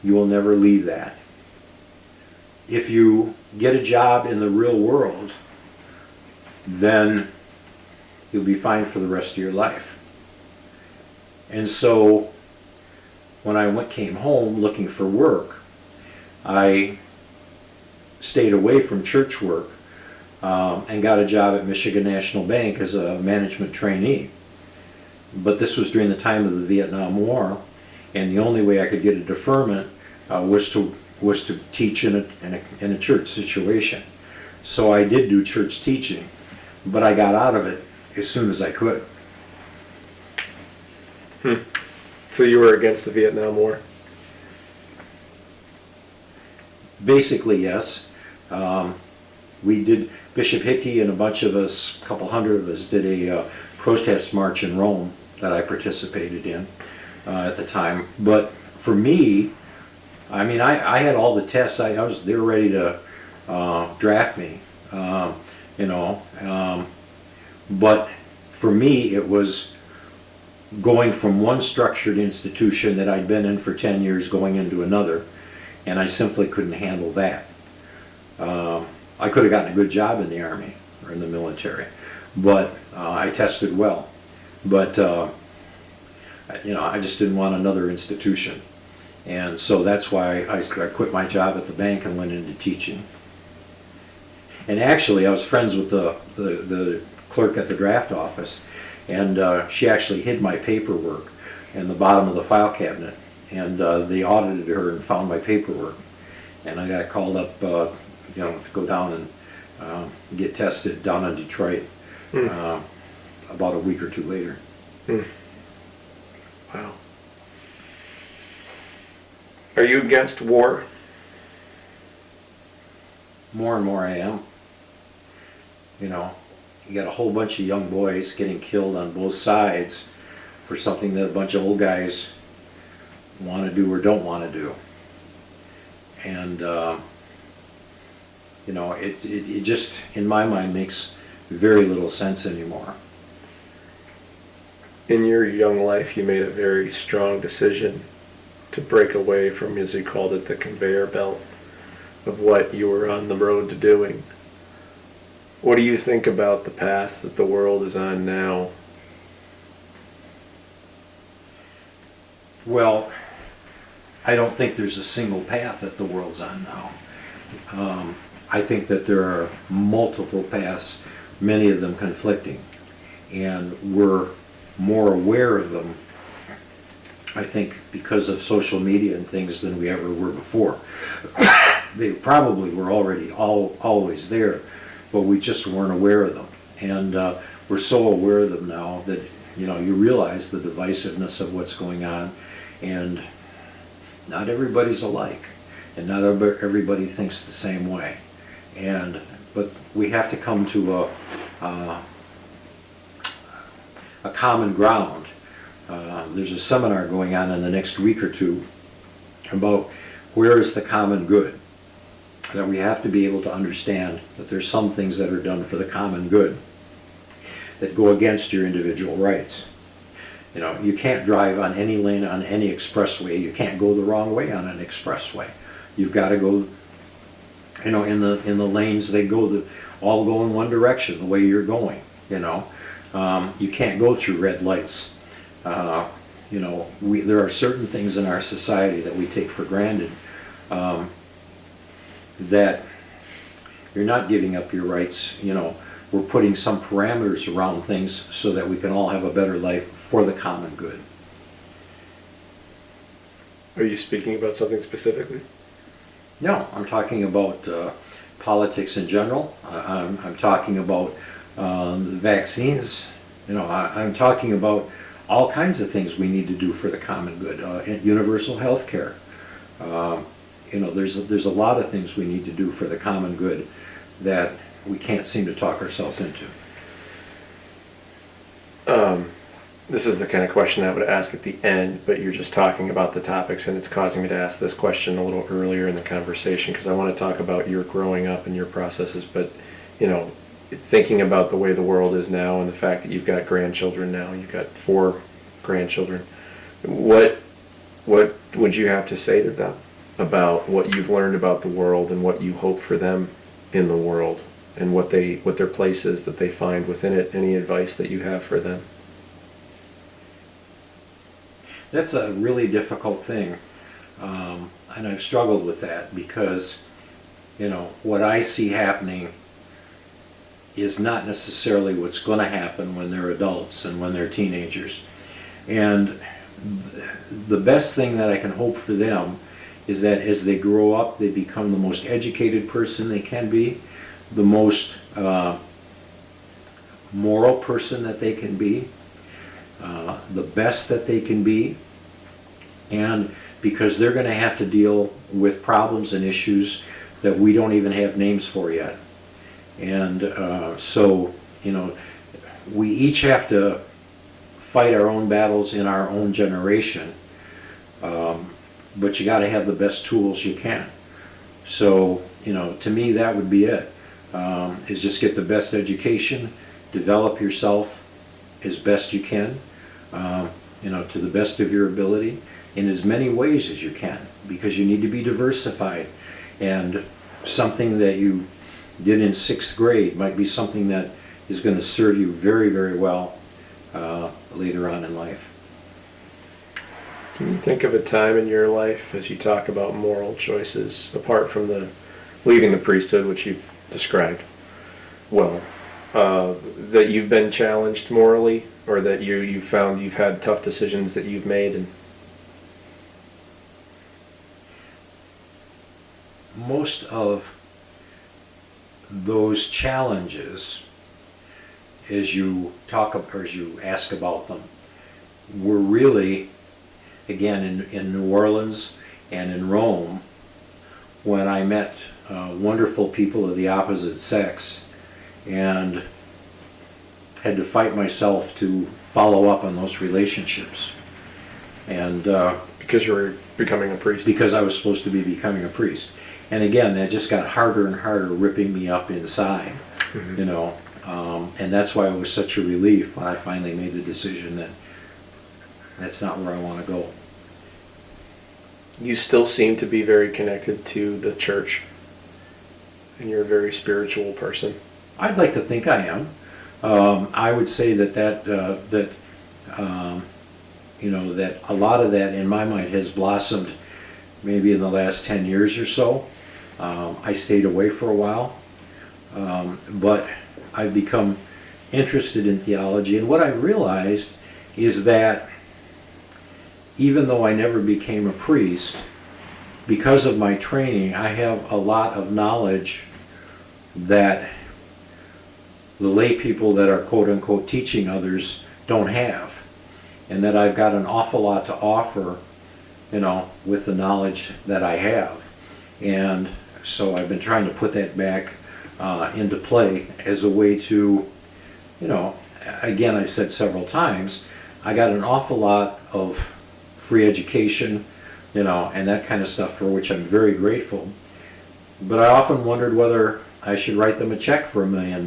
you will never leave that. If you get a job in the real world, then you'll be fine for the rest of your life. And so when I came home looking for work, I stayed away from church work and got a job at Michigan National Bank as a management trainee. But this was during the time of the Vietnam War, and the only way I could get a deferment was to teach in a church situation. So I did do church teaching, but I got out of it as soon as I could. So you were against the Vietnam War? Basically, yes. We did, Bishop Hickey and a bunch of us, a couple hundred of us, did a protest march in Rome that I participated in at the time. But for me, I mean, I had all the tests. They were ready to draft me, you know. But for me, it was going from one structured institution that I'd been in for 10 years going into another, and I simply couldn't handle that. I could have gotten a good job in the Army or in the military, but I tested well. But you know, I just didn't want another institution, and so that's why I quit my job at the bank and went into teaching. And actually, I was friends with the clerk at the draft office, and she actually hid my paperwork in the bottom of the file cabinet, and they audited her and found my paperwork, and I got called up, you know, to go down and get tested down in Detroit about a week or two later. Wow. Are you against war? More and more I am. You know, you got a whole bunch of young boys getting killed on both sides for something that a bunch of old guys want to do or don't want to do. And you know, it just, in my mind, makes very little sense anymore. In your young life, you made a very strong decision to break away from, as you called it, the conveyor belt of what you were on the road to doing. What do you think about the path that the world is on now? Well, I don't think there's a single path that the world's on now. I think that there are multiple paths, many of them conflicting, and we're more aware of them, I think, because of social media and things than we ever were before. They probably were already always there, but we just weren't aware of them. And we're so aware of them now that, you know, you realize the divisiveness of what's going on, and not everybody's alike, and not everybody thinks the same way. But we have to come to a common ground. There's a seminar going on in the next week or two about where is the common good. That we have to be able to understand that there's some things that are done for the common good that go against your individual rights. You know, you can't drive on any lane on any expressway. You can't go the wrong way on an expressway. You've got to go, you know, in the lanes they go all go in one direction the way you're going. You know, you can't go through red lights. You know, there are certain things in our society that we take for granted, that you're not giving up your rights. You know, we're putting some parameters around things so that we can all have a better life for the common good. Are you speaking about something specifically? No, I'm talking about politics in general. I'm talking about the vaccines. You know, I'm talking about all kinds of things we need to do for the common good. Universal health care. You know, there's a lot of things we need to do for the common good that we can't seem to talk ourselves into. This is the kind of question I would ask at the end, but you're just talking about the topics, and it's causing me to ask this question a little earlier in the conversation, because I want to talk about your growing up and your processes. But, you know, thinking about the way the world is now and the fact that you've got grandchildren now, you've got 4 grandchildren, what would you have to say to them about what you've learned about the world and what you hope for them in the world, and what their place is that they find within it? Any advice that you have for them? That's a really difficult thing, and I've struggled with that because, you know, what I see happening is not necessarily what's going to happen when they're adults and when they're teenagers. And the best thing that I can hope for them is that as they grow up, they become the most educated person they can be, the most moral person that they can be, the best that they can be. And because they're going to have to deal with problems and issues that we don't even have names for yet. And so, you know, we each have to fight our own battles in our own generation, but you got to have the best tools you can. So, you know, to me that would be it, is just get the best education, develop yourself as best you can, you know, to the best of your ability, in as many ways as you can, because you need to be diversified. And something that you did in 6th grade might be something that is going to serve you very, very well later on in life. Can you think of a time in your life, as you talk about moral choices, apart from the leaving the priesthood, which you've described well, that you've been challenged morally, or that you found you've had tough decisions that you've made? And most of those challenges, as you ask about them, were really, again, in New Orleans and in Rome, when I met wonderful people of the opposite sex and had to fight myself to follow up on those relationships. And because you were becoming a priest? Because I was supposed to be becoming a priest. And again, that just got harder and harder, ripping me up inside, you know. And that's why it was such a relief when I finally made the decision that that's not where I want to go. You still seem to be very connected to the church, and you're a very spiritual person. I'd like to think I am. I would say that you know, that a lot of that in my mind has blossomed maybe in the last 10 years or so. I stayed away for a while, but I've become interested in theology, and what I realized is that even though I never became a priest, because of my training, I have a lot of knowledge that the lay people that are quote-unquote teaching others don't have, and that I've got an awful lot to offer, you know, with the knowledge that I have. And so I've been trying to put that back into play as a way to, you know, again, I've said several times, I got an awful lot of free education, you know, and that kind of stuff, for which I'm very grateful. But I often wondered whether I should write them a check for $1 million,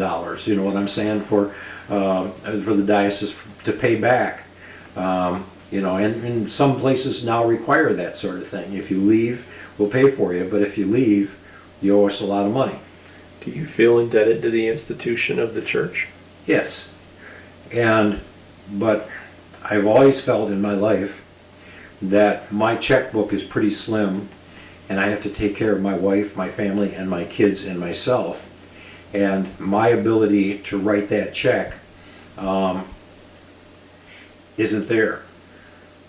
you know what I'm saying, for the diocese to pay back You know, and some places now require that sort of thing. If you leave, we'll pay for you, but if you leave, you owe us a lot of money. Do you feel indebted to the institution of the church? Yes. But I've always felt in my life that my checkbook is pretty slim, and I have to take care of my wife, my family, and my kids and myself. And my ability to write that check isn't there.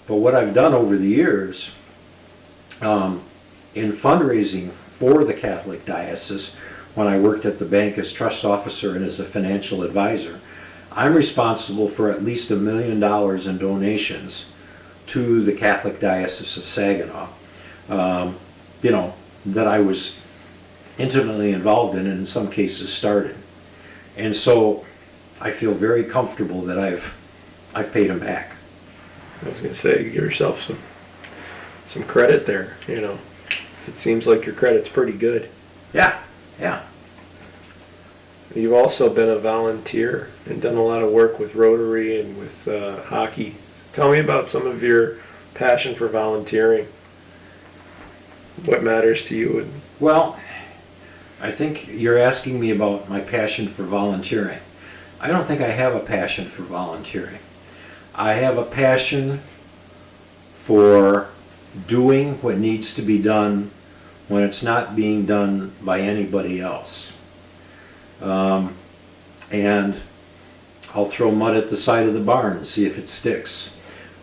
But what I've done over the years in fundraising for the Catholic Diocese, when I worked at the bank as trust officer and as a financial advisor, I'm responsible for at least $1 million in donations to the Catholic Diocese of Saginaw, you know, that I was intimately involved in and in some cases started. And so I feel very comfortable that I've paid them back. I was going to say, give yourself some credit there, you know. It seems like your credit's pretty good. Yeah, yeah. You've also been a volunteer and done a lot of work with Rotary and with hockey. Tell me about some of your passion for volunteering. What matters to you? Well, I think you're asking me about my passion for volunteering. I don't think I have a passion for volunteering. I have a passion for doing what needs to be done when it's not being done by anybody else. And I'll throw mud at the side of the barn and see if it sticks.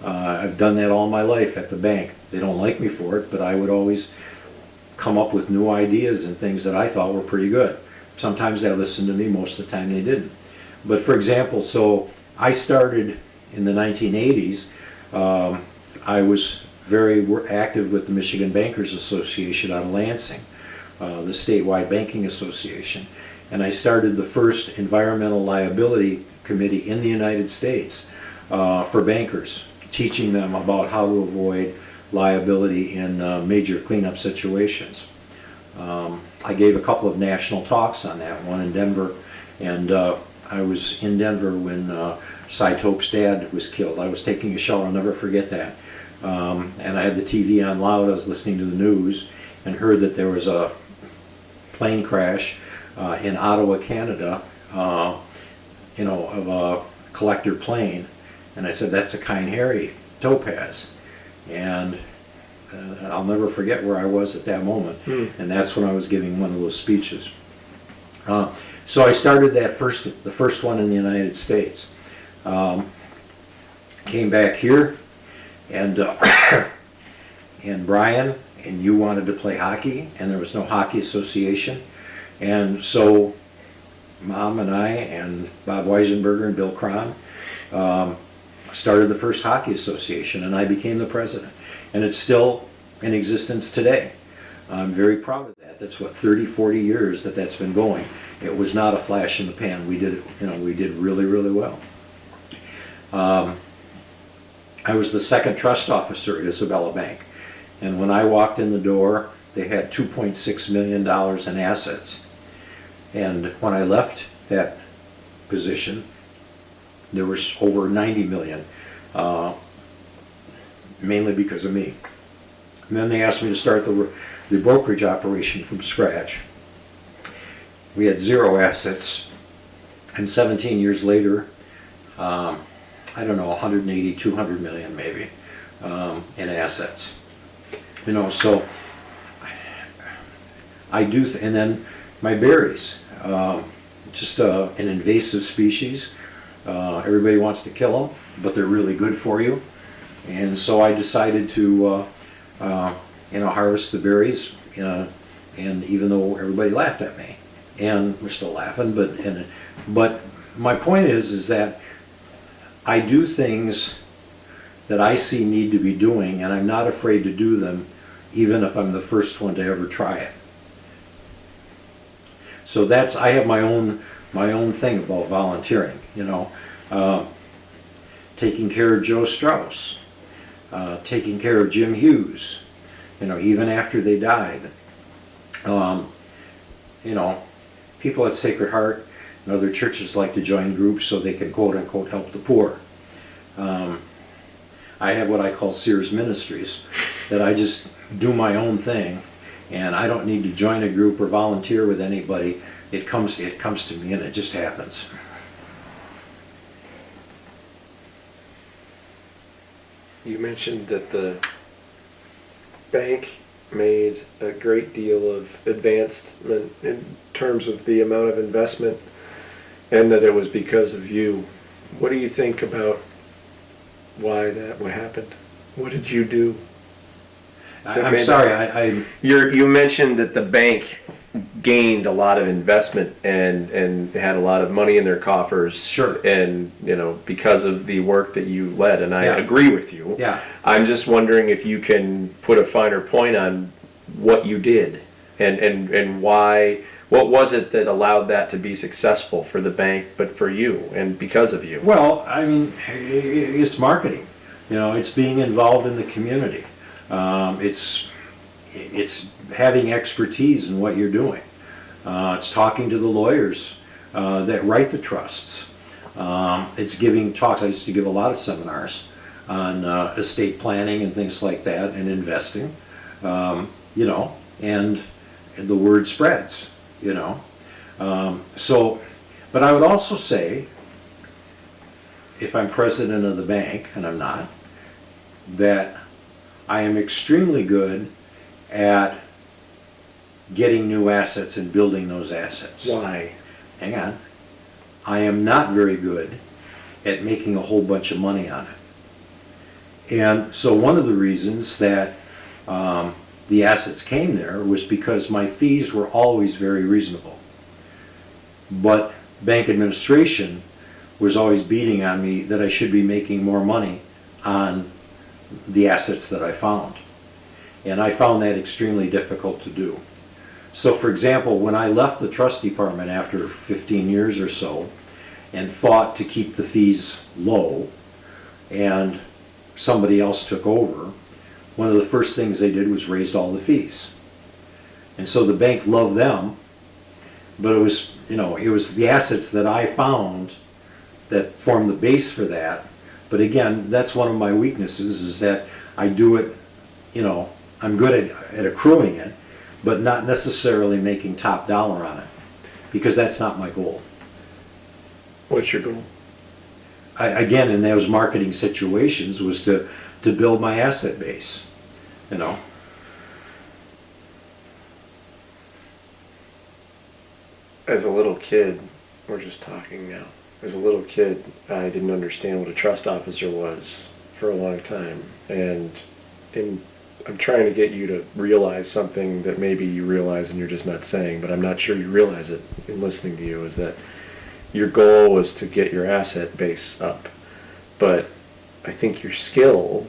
I've done that all my life at the bank. They don't like me for it, but I would always come up with new ideas and things that I thought were pretty good. Sometimes they listened to me, most of the time they didn't. But for example, so I started in the 1980s. I was very active with the Michigan Bankers Association out of Lansing, the statewide banking association. And I started the first environmental liability committee in the United States for bankers, teaching them about how to avoid liability in major cleanup situations. I gave a couple of national talks on that, one in Denver, and I was in Denver when Cy Tope's dad was killed. I was taking a shower, I'll never forget that. And I had the TV on loud, I was listening to the news, and heard that there was a plane crash in Ottawa, Canada, you know, of a collector plane. And I said, that's the kind Harry Tope has. And I'll never forget where I was at that moment. And that's when I was giving one of those speeches. So I started that the first one in the United States. Came back here, and and Brian and you wanted to play hockey, and there was no hockey association. And so Mom and I and Bob Weisenberger and Bill Cron started the first hockey association, and I became the president. And it's still in existence today. I'm very proud of that. That's what, 30, 40 years that's been going. It was not a flash in the pan. We did, you know, we did really, really well. I was the second trust officer at Isabella Bank. And when I walked in the door, they had $2.6 million in assets. And when I left that position, there was over 90 million, mainly because of me. And then they asked me to start the brokerage operation from scratch. We had 0 assets, and 17 years later, I don't know, 180, 200 million maybe in assets. You know, so I do, and then my berries, just an invasive species. Everybody wants to kill them, but they're really good for you. And so I decided to, you know, harvest the berries. And even though everybody laughed at me, and we're still laughing, but my point is that I do things that I see need to be doing, and I'm not afraid to do them, even if I'm the first one to ever try it. So I have my own thing about volunteering, you know, taking care of Joe Strauss, taking care of Jim Hughes, you know, even after they died. You know, people at Sacred Heart and other churches like to join groups so they can quote unquote help the poor. I have what I call Siers Ministries, that I just do my own thing, and I don't need to join a group or volunteer with anybody. It comes to me, and it just happens. You mentioned that the bank made a great deal of advancement in terms of the amount of investment, and that it was because of you. What do you think about why that happened? What did you do? I'm sorry, You mentioned that the bank gained a lot of investment and had a lot of money in their coffers. Sure. And, because of the work that you led, and I Yeah. agree with you. Yeah. I'm just wondering if you can put a finer point on what you did and why, what was it that allowed that to be successful for the bank, but for you and because of you? Well, I mean, it's marketing. It's being involved in the community. It's having expertise in what you're doing. It's talking to the lawyers that write the trusts. It's giving talks. I used to give a lot of seminars on estate planning and things like that, and investing. And the word spreads. But I would also say, if I'm president of the bank, and I'm not, that I am extremely good at getting new assets and building those assets. Why? Hang on. I am not very good at making a whole bunch of money on it. And so one of the reasons that the assets came there was because my fees were always very reasonable. But bank administration was always beating on me that I should be making more money on the assets that I found. And I found that extremely difficult to do. So for example, when I left the trust department after 15 years or so and fought to keep the fees low, and somebody else took over, one of the first things they did was raised all the fees. And so the bank loved them, but it was the assets that I found that formed the base for that. But again, that's one of my weaknesses, is that I do it, I'm good at accruing it, but not necessarily making top dollar on it, because that's not my goal. What's your goal? Again, in those marketing situations, was to build my asset base, As a little kid, we're just talking now. As a little kid, I didn't understand what a trust officer was for a long time. And I'm trying to get you to realize something that maybe you realize and you're just not saying, but I'm not sure you realize it in listening to you, is that your goal was to get your asset base up. But I think your skill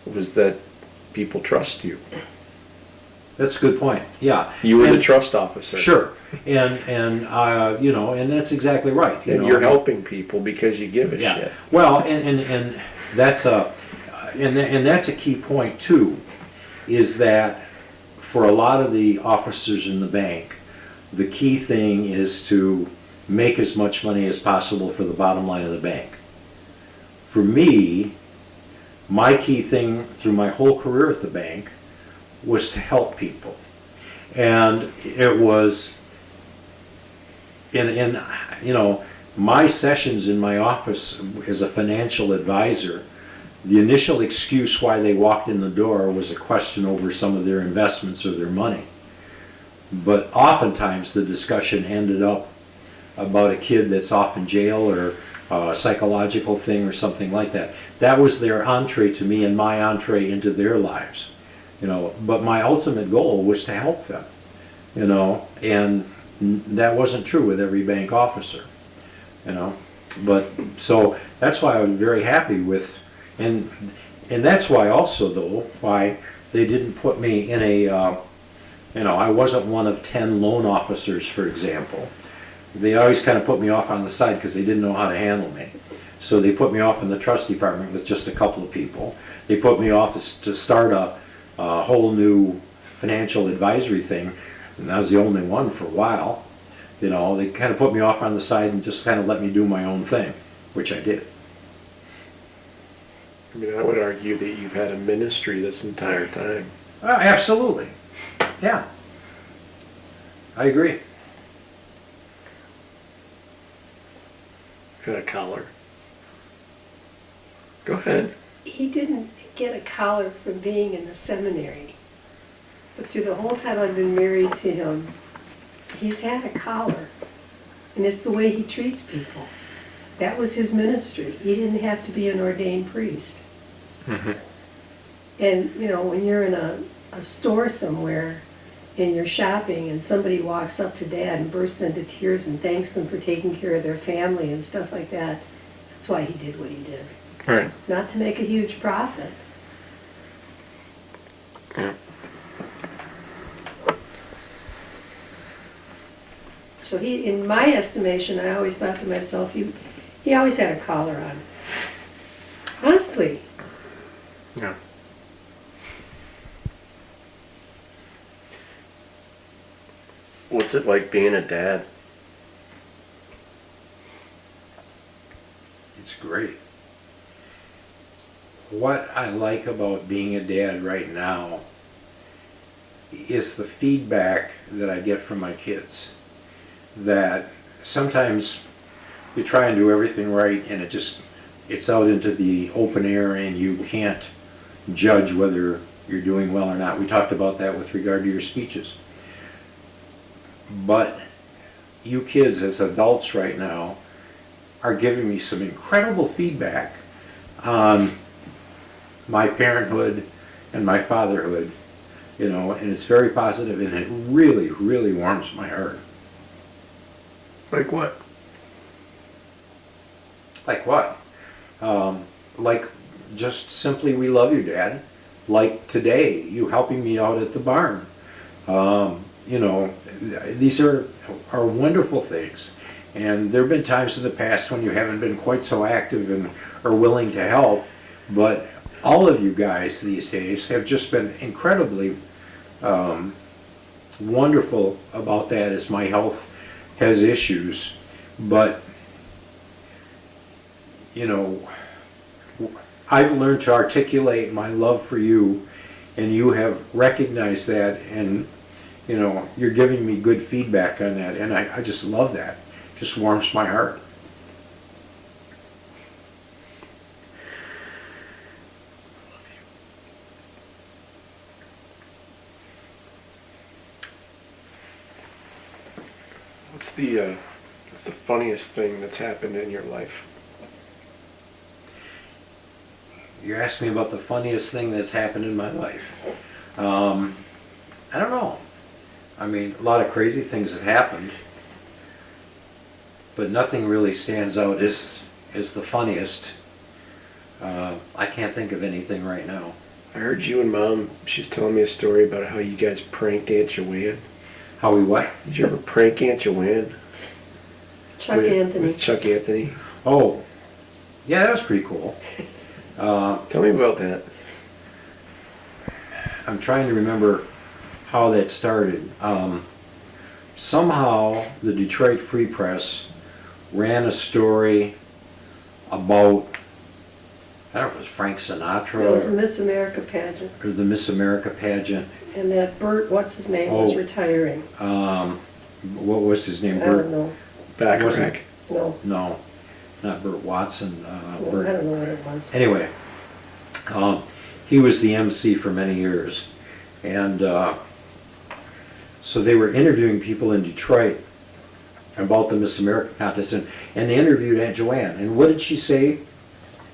was that people trust you. That's a good point. Yeah. You were the trust officer. Sure. And that's exactly right. And you're helping people because you give a shit. Well, and that's a key point too, is that for a lot of the officers in the bank, the key thing is to make as much money as possible for the bottom line of the bank. For me, my key thing through my whole career at the bank was to help people. And it was in my sessions in my office as a financial advisor, the initial excuse why they walked in the door was a question over some of their investments or their money. But oftentimes the discussion ended up about a kid that's off in jail, or a psychological thing or something like that. That was their entree to me and my entree into their lives. But my ultimate goal was to help them, and that wasn't true with every bank officer, But so that's why I was very happy with, and that's why also though, why they didn't put me in I wasn't one of 10 loan officers, for example. They always kind of put me off on the side because they didn't know how to handle me. So they put me off in the trust department with just a couple of people. They put me off to start a whole new financial advisory thing, and I was the only one for a while. They kind of put me off on the side and just kind of let me do my own thing, which I did. I mean, I would argue that you've had a ministry this entire time. Absolutely. Yeah. I agree. You've had a collar. Go ahead. He didn't get a collar from being in the seminary. But through the whole time I've been married to him, he's had a collar. And it's the way he treats people. That was his ministry. He didn't have to be an ordained priest. Mm-hmm. And, you know, when you're in a store somewhere and you're shopping and somebody walks up to Dad and bursts into tears and thanks them for taking care of their family and stuff like that, that's why he did what he did. Right. Not to make a huge profit. Yeah. So he, in my estimation, I always thought to myself, he always had a collar on. Honestly. Yeah. What's it like being a dad? It's great. What I like about being a dad right now is the feedback that I get from my kids. That sometimes you try and do everything right and it's out into the open air and you can't judge whether you're doing well or not. We talked about that with regard to your speeches. But you kids as adults right now are giving me some incredible feedback on my parenthood and my fatherhood, you know, and it's very positive and it really, really warms my heart. Like what? Like what? Like just simply, we love you, Dad. Like today, you helping me out at the barn. You know, these are wonderful things. And there have been times in the past when you haven't been quite so active and are willing to help, but all of you guys these days have just been incredibly wonderful about that as my health has issues. But, you know, I've learned to articulate my love for you, and you have recognized that, and, you know, you're giving me good feedback on that, and I just love that. Just warms my heart. What's the funniest thing that's happened in your life? You're asking me about the funniest thing that's happened in my life. I don't know. I mean, a lot of crazy things have happened, but nothing really stands out as the funniest. I can't think of anything right now. I heard you and Mom, she was telling me a story about how you guys pranked Aunt Joanne. How we what? Did you ever prank Aunt Joanne? Chuck Anthony. With Chuck Anthony? Oh, yeah, that was pretty cool. Tell me about that. I'm trying to remember how that started. Somehow the Detroit Free Press ran a story about, I don't know if it was Frank Sinatra It was a Miss America pageant. or the Miss America pageant. And that Bert, what's his name, was Oh. retiring. What was his name? I don't know. Backrack. No, No, not Bert Watson. I Bert. don't know what it was. Anyway, he was the MC for many years, and so they were interviewing people in Detroit about the Miss America contest, and they interviewed Aunt Joanne. And what did she say?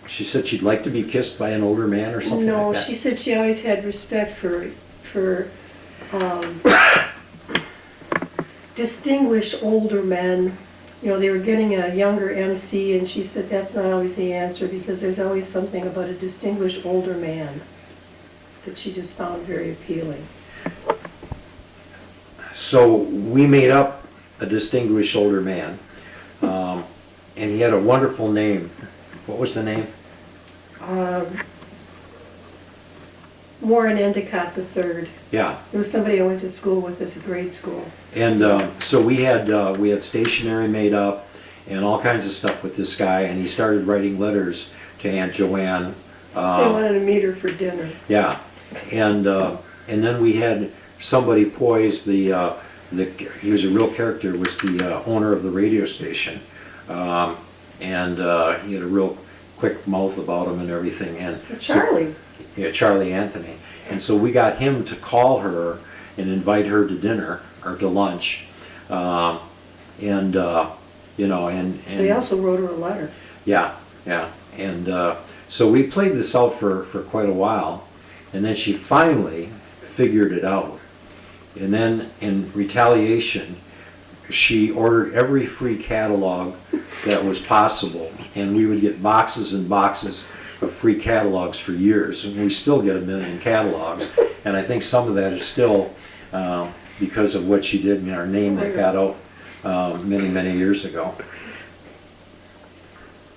She said she'd like to be kissed by an older man or something No, like that. she said she always had respect for distinguished older men. You know, they were getting a younger MC, and she said that's not always the answer because there's always something about a distinguished older man that she just found very appealing. So we made up a distinguished older man, and he had a wonderful name. What was the name? Warren Endicott III. Yeah. It was somebody I went to school with as a grade school. And so we had stationery made up and all kinds of stuff with this guy, and he started writing letters to Aunt Joanne They wanted to meet her for dinner. Yeah, and then we had somebody poised he was a real character, was the owner of the radio station, and he had a real quick mouth about him and everything. And Charlie. yeah, Charlie Anthony. And so we got him to call her and invite her to dinner or to lunch, and you know, and They also wrote her a letter. yeah, yeah. And so we played this out for quite a while, and then she finally figured it out. And then in retaliation, she ordered every free catalog that was possible, and we would get boxes and boxes of free catalogs for years, and we still get 1 million catalogs. And I think some of that is still because of what she did in our name that got out many, many years ago.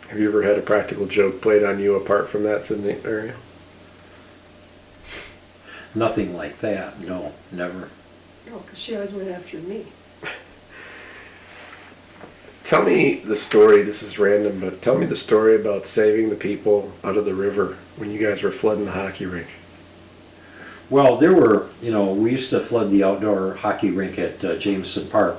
Have you ever had a practical joke played on you apart from that scenario? Nothing like that, no, never. No, because she always went after me. Tell me the story, this is random, but tell me the story about saving the people out of the river when you guys were flooding the hockey rink. Well, there were, you know, we used to flood the outdoor hockey rink at Jameson Park,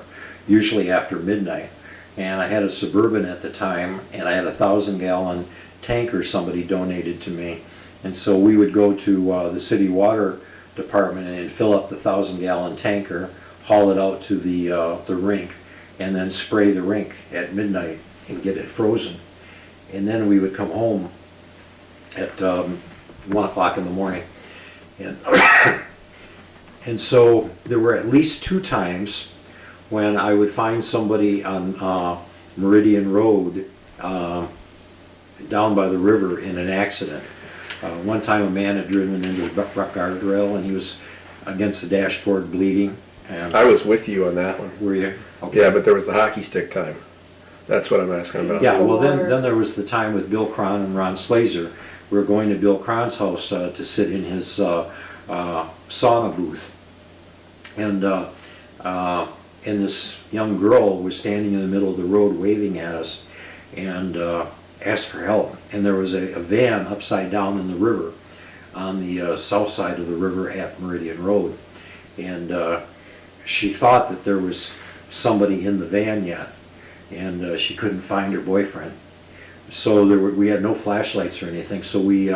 usually after midnight. And I had a Suburban at the time, and I had a 1,000-gallon tanker somebody donated to me. And so we would go to the city water department and fill up the 1,000-gallon tanker, haul it out to the rink, and then spray the rink at midnight and get it frozen. And then we would come home at 1 o'clock in the morning. And, and so there were at least 2 times when I would find somebody on Meridian Road down by the river in an accident. One time a man had driven into the guardrail and he was against the dashboard bleeding. And I was with you on that one. were you? Okay. Yeah, but there was the hockey stick time. That's what I'm asking about. Yeah, well then there was the time with Bill Cron and Ron Slazer. We were going to Bill Cron's house to sit in his sauna booth. And this young girl was standing in the middle of the road waving at us and asked for help. And there was a van upside down in the river on the south side of the river at Meridian Road. And she thought that there was somebody in the van yet, and she couldn't find her boyfriend. So we had no flashlights or anything, so we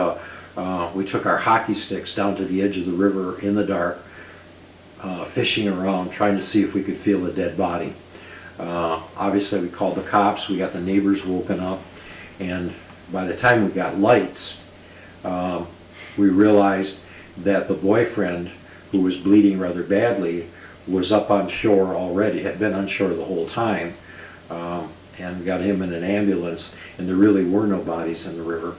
took our hockey sticks down to the edge of the river in the dark, fishing around, trying to see if we could feel a dead body. Obviously we called the cops, we got the neighbors woken up, and by the time we got lights, we realized that the boyfriend, who was bleeding rather badly, was up on shore already, had been on shore the whole time, and we got him in an ambulance, and there really were no bodies in the river,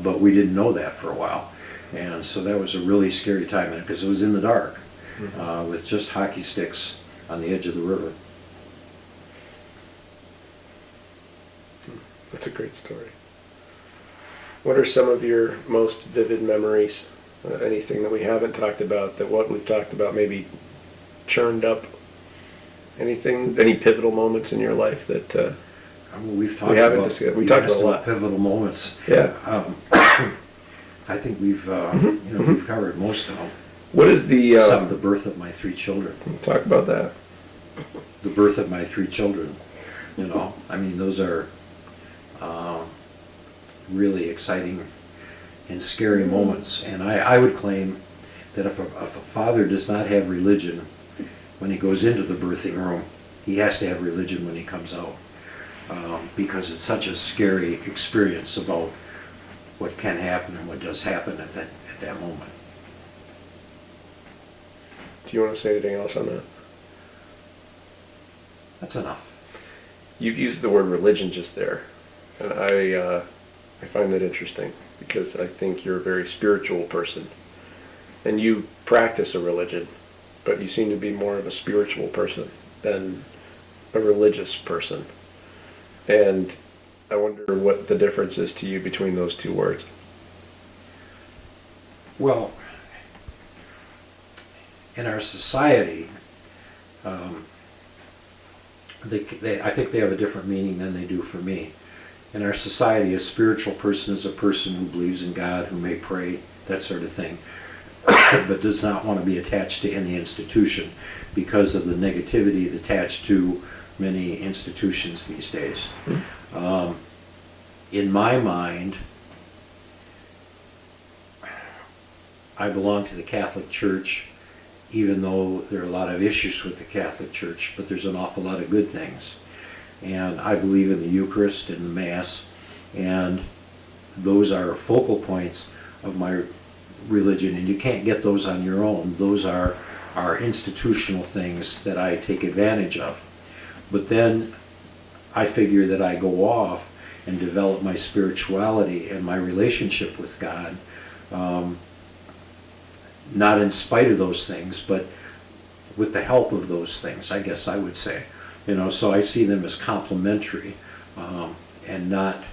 but we didn't know that for a while. And so that was a really scary time, because it was in the dark, with just hockey sticks on the edge of the river. That's a great story. What are some of your most vivid memories? Anything that we haven't talked about, that what we've talked about maybe churned up? Anything, any pivotal moments in your life that We've talked we haven't about, discussed? We you talked asked about a lot. pivotal moments. Yeah. I think we've we've covered most of them, What is the? except the birth of my 3 children. Talk about that. The birth of my 3 children. You know, I mean, those are really exciting and scary moments. And I would claim that if a father does not have religion when he goes into the birthing room, he has to have religion when he comes out, because it's such a scary experience about what can happen and what does happen at that moment. Do you want to say anything else on that? That's enough. You've used the word religion just there, and I find that interesting because I think you're a very spiritual person, and you practice a religion, but you seem to be more of a spiritual person than a religious person. And I wonder what the difference is to you between those 2 words. Well, in our society, I think they have a different meaning than they do for me. in our society, a spiritual person is a person who believes in God, who may pray, that sort of thing, but does not want to be attached to any institution because of the negativity attached to many institutions these days. In my mind, I belong to the Catholic Church, even though there are a lot of issues with the Catholic Church, but there's an awful lot of good things. And I believe in the Eucharist and the Mass, and those are focal points of my religion, and you can't get those on your own. Those are institutional things that I take advantage of. But then I figure that I go off and develop my spirituality and my relationship with God, not in spite of those things, but with the help of those things, I guess I would say. So I see them as complementary, and not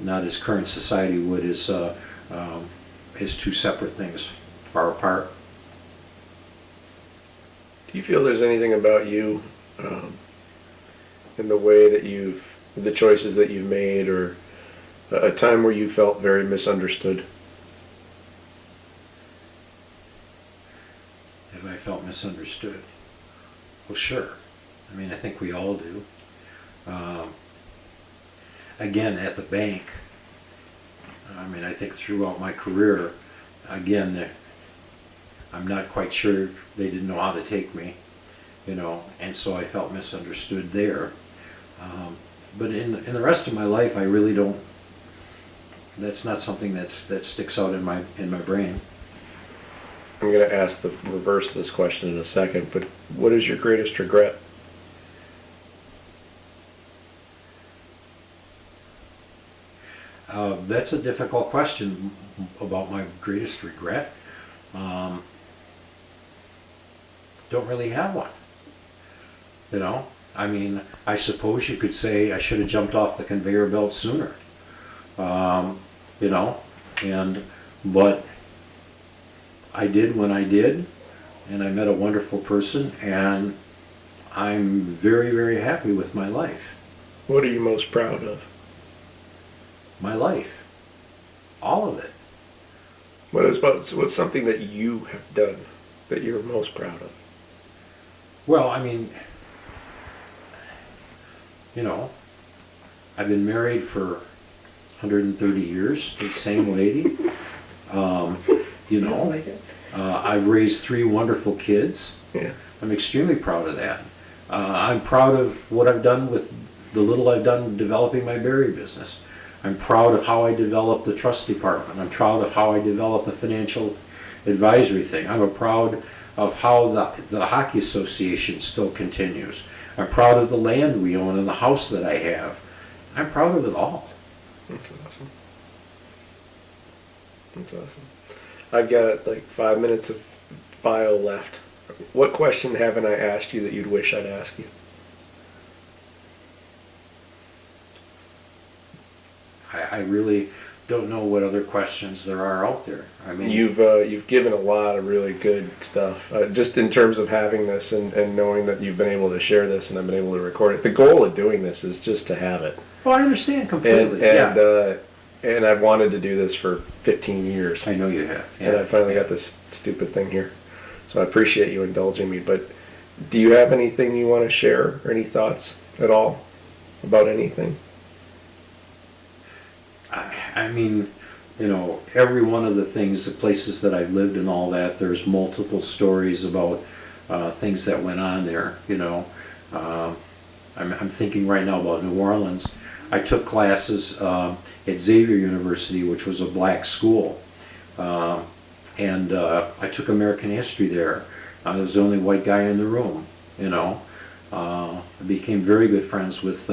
as current society would as two separate things far apart. Do you feel there's anything about you, in the way that the choices that you've made, or a time where you felt very misunderstood? Have I felt misunderstood? Well, sure. I mean, I think we all do. Again, at the bank, I mean, I think throughout my career, again, I'm not quite sure they didn't know how to take me, and so I felt misunderstood there. But in the rest of my life, I really don't. That's not something that sticks out in my brain. I'm going to ask the reverse of this question in a second, but what is your greatest regret? That's a difficult question about my greatest regret. Don't really have one. I mean, I suppose you could say I should have jumped off the conveyor belt sooner. But I did when I did, and I met a wonderful person, and I'm very, very happy with my life. What are you most proud of? My life. All of it. What's something that you have done that you're most proud of? Well, I mean, I've been married for 130 years to the same lady. I've raised 3 wonderful kids. Yeah. I'm extremely proud of that. I'm proud of what I've done with the little I've done developing my berry business. I'm proud of how I developed the trust department. I'm proud of how I developed the financial advisory thing. I'm proud of how the hockey association still continues. I'm proud of the land we own and the house that I have. I'm proud of it all. That's awesome. That's awesome. I've got like 5 minutes of file left. What question haven't I asked you that you'd wish I'd ask you? I really don't know what other questions there are out there. I mean, You've given a lot of really good stuff, just in terms of having this and knowing that you've been able to share this and I've been able to record it. The goal of doing this is just to have it. I understand completely. And I've wanted to do this for 15 years. I know you have. Yeah. And I finally got this stupid thing here. So I appreciate you indulging me. But do you have anything you want to share, or any thoughts at all about anything? I mean, every one of the things, the places that I've lived and all that, there's multiple stories about things that went on there, I'm thinking right now about New Orleans. I took classes at Xavier University, which was a black school, and I took American history there. I was the only white guy in the room, I became very good friends with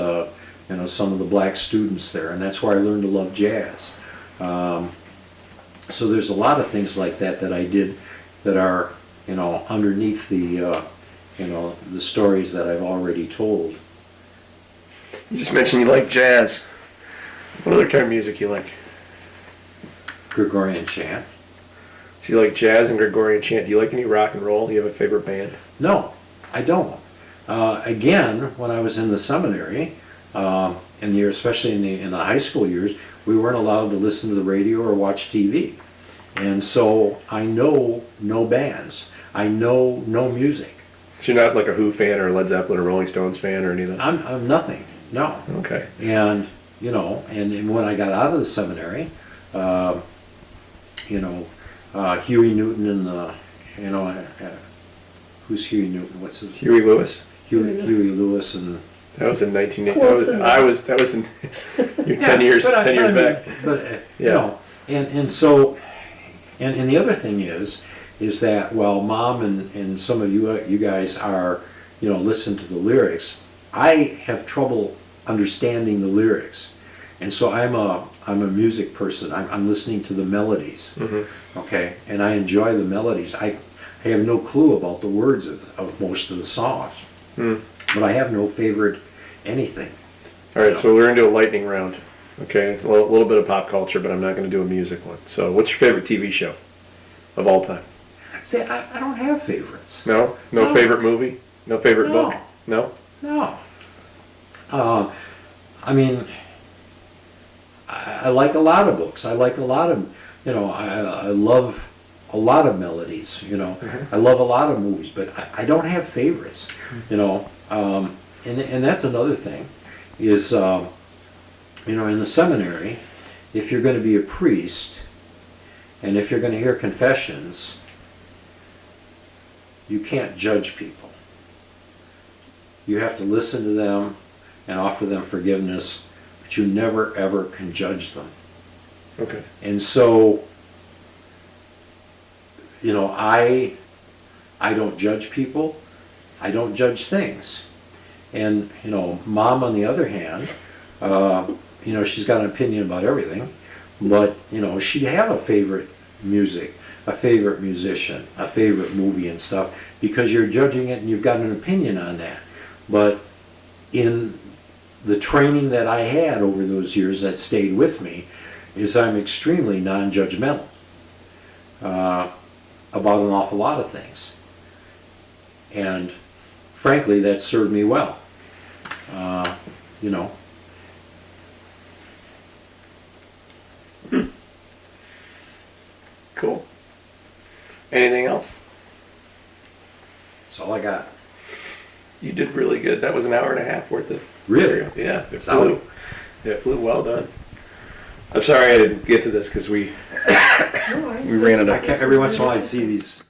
some of the black students there, and that's where I learned to love jazz. So there's a lot of things like that I did that are, underneath the stories that I've already told. You just mentioned you like jazz. What other kind of music you like? Gregorian chant. So you like jazz and Gregorian chant. Do you like any rock and roll? Do you have a favorite band? No, I don't. Again, when I was in the seminary, in the year, especially in the high school years, we weren't allowed to listen to the radio or watch TV. And so I know no bands. I know no music. So you're not like a Who fan or a Led Zeppelin or Rolling Stones fan or any of that? I'm nothing. No. Okay. And, you know, and when I got out of the seminary, you know, Huey Newton and the, you know, who's Huey Newton? What's his? Huey Lewis? Huey Lewis and. That was in 1980. Close enough. That was in, you're 10 years, 10 years back. But, you Yeah. know, and so, and the other thing is that while Mom and some of you guys are, you know, listen to the lyrics, I have trouble understanding the lyrics. And so I'm a music person. I'm listening to the melodies, okay? And I enjoy the melodies. I have no clue about the words of most of the songs. But I have no favorite anything. All right, so we're going to do a lightning round. Okay, it's a little bit of pop culture, but I'm not going to do a music one. So what's your favorite TV show of all time? See, I don't have favorites. No? No No. favorite movie? No favorite No. book? No? No. I mean, I like a lot of books. I like a lot of, you know, I love a lot of melodies, you know. I love a lot of movies, but I don't have favorites, you know. And that's another thing is, you know, in the seminary, if you're going to be a priest and if you're going to hear confessions, you can't judge people. You have to listen to them and offer them forgiveness, but you never ever can judge them. Okay. And so, you know, I don't judge people. I don't judge things. And, you know, Mom, on the other hand, you know, she's got an opinion about everything, but, you know, she'd have a favorite music, a favorite musician, a favorite movie and stuff, because you're judging it and you've got an opinion on that. But in the training that I had over those years that stayed with me, is I'm extremely non-judgmental about an awful lot of things. And frankly, that served me well. You know. Cool. Anything else? That's all I got. You did really good. That was an hour and a half worth of. Really? Yeah, it Solid. flew. Yeah, it flew. Well done. I'm sorry I didn't get to this because we No, ran it up. Every once in a while I see these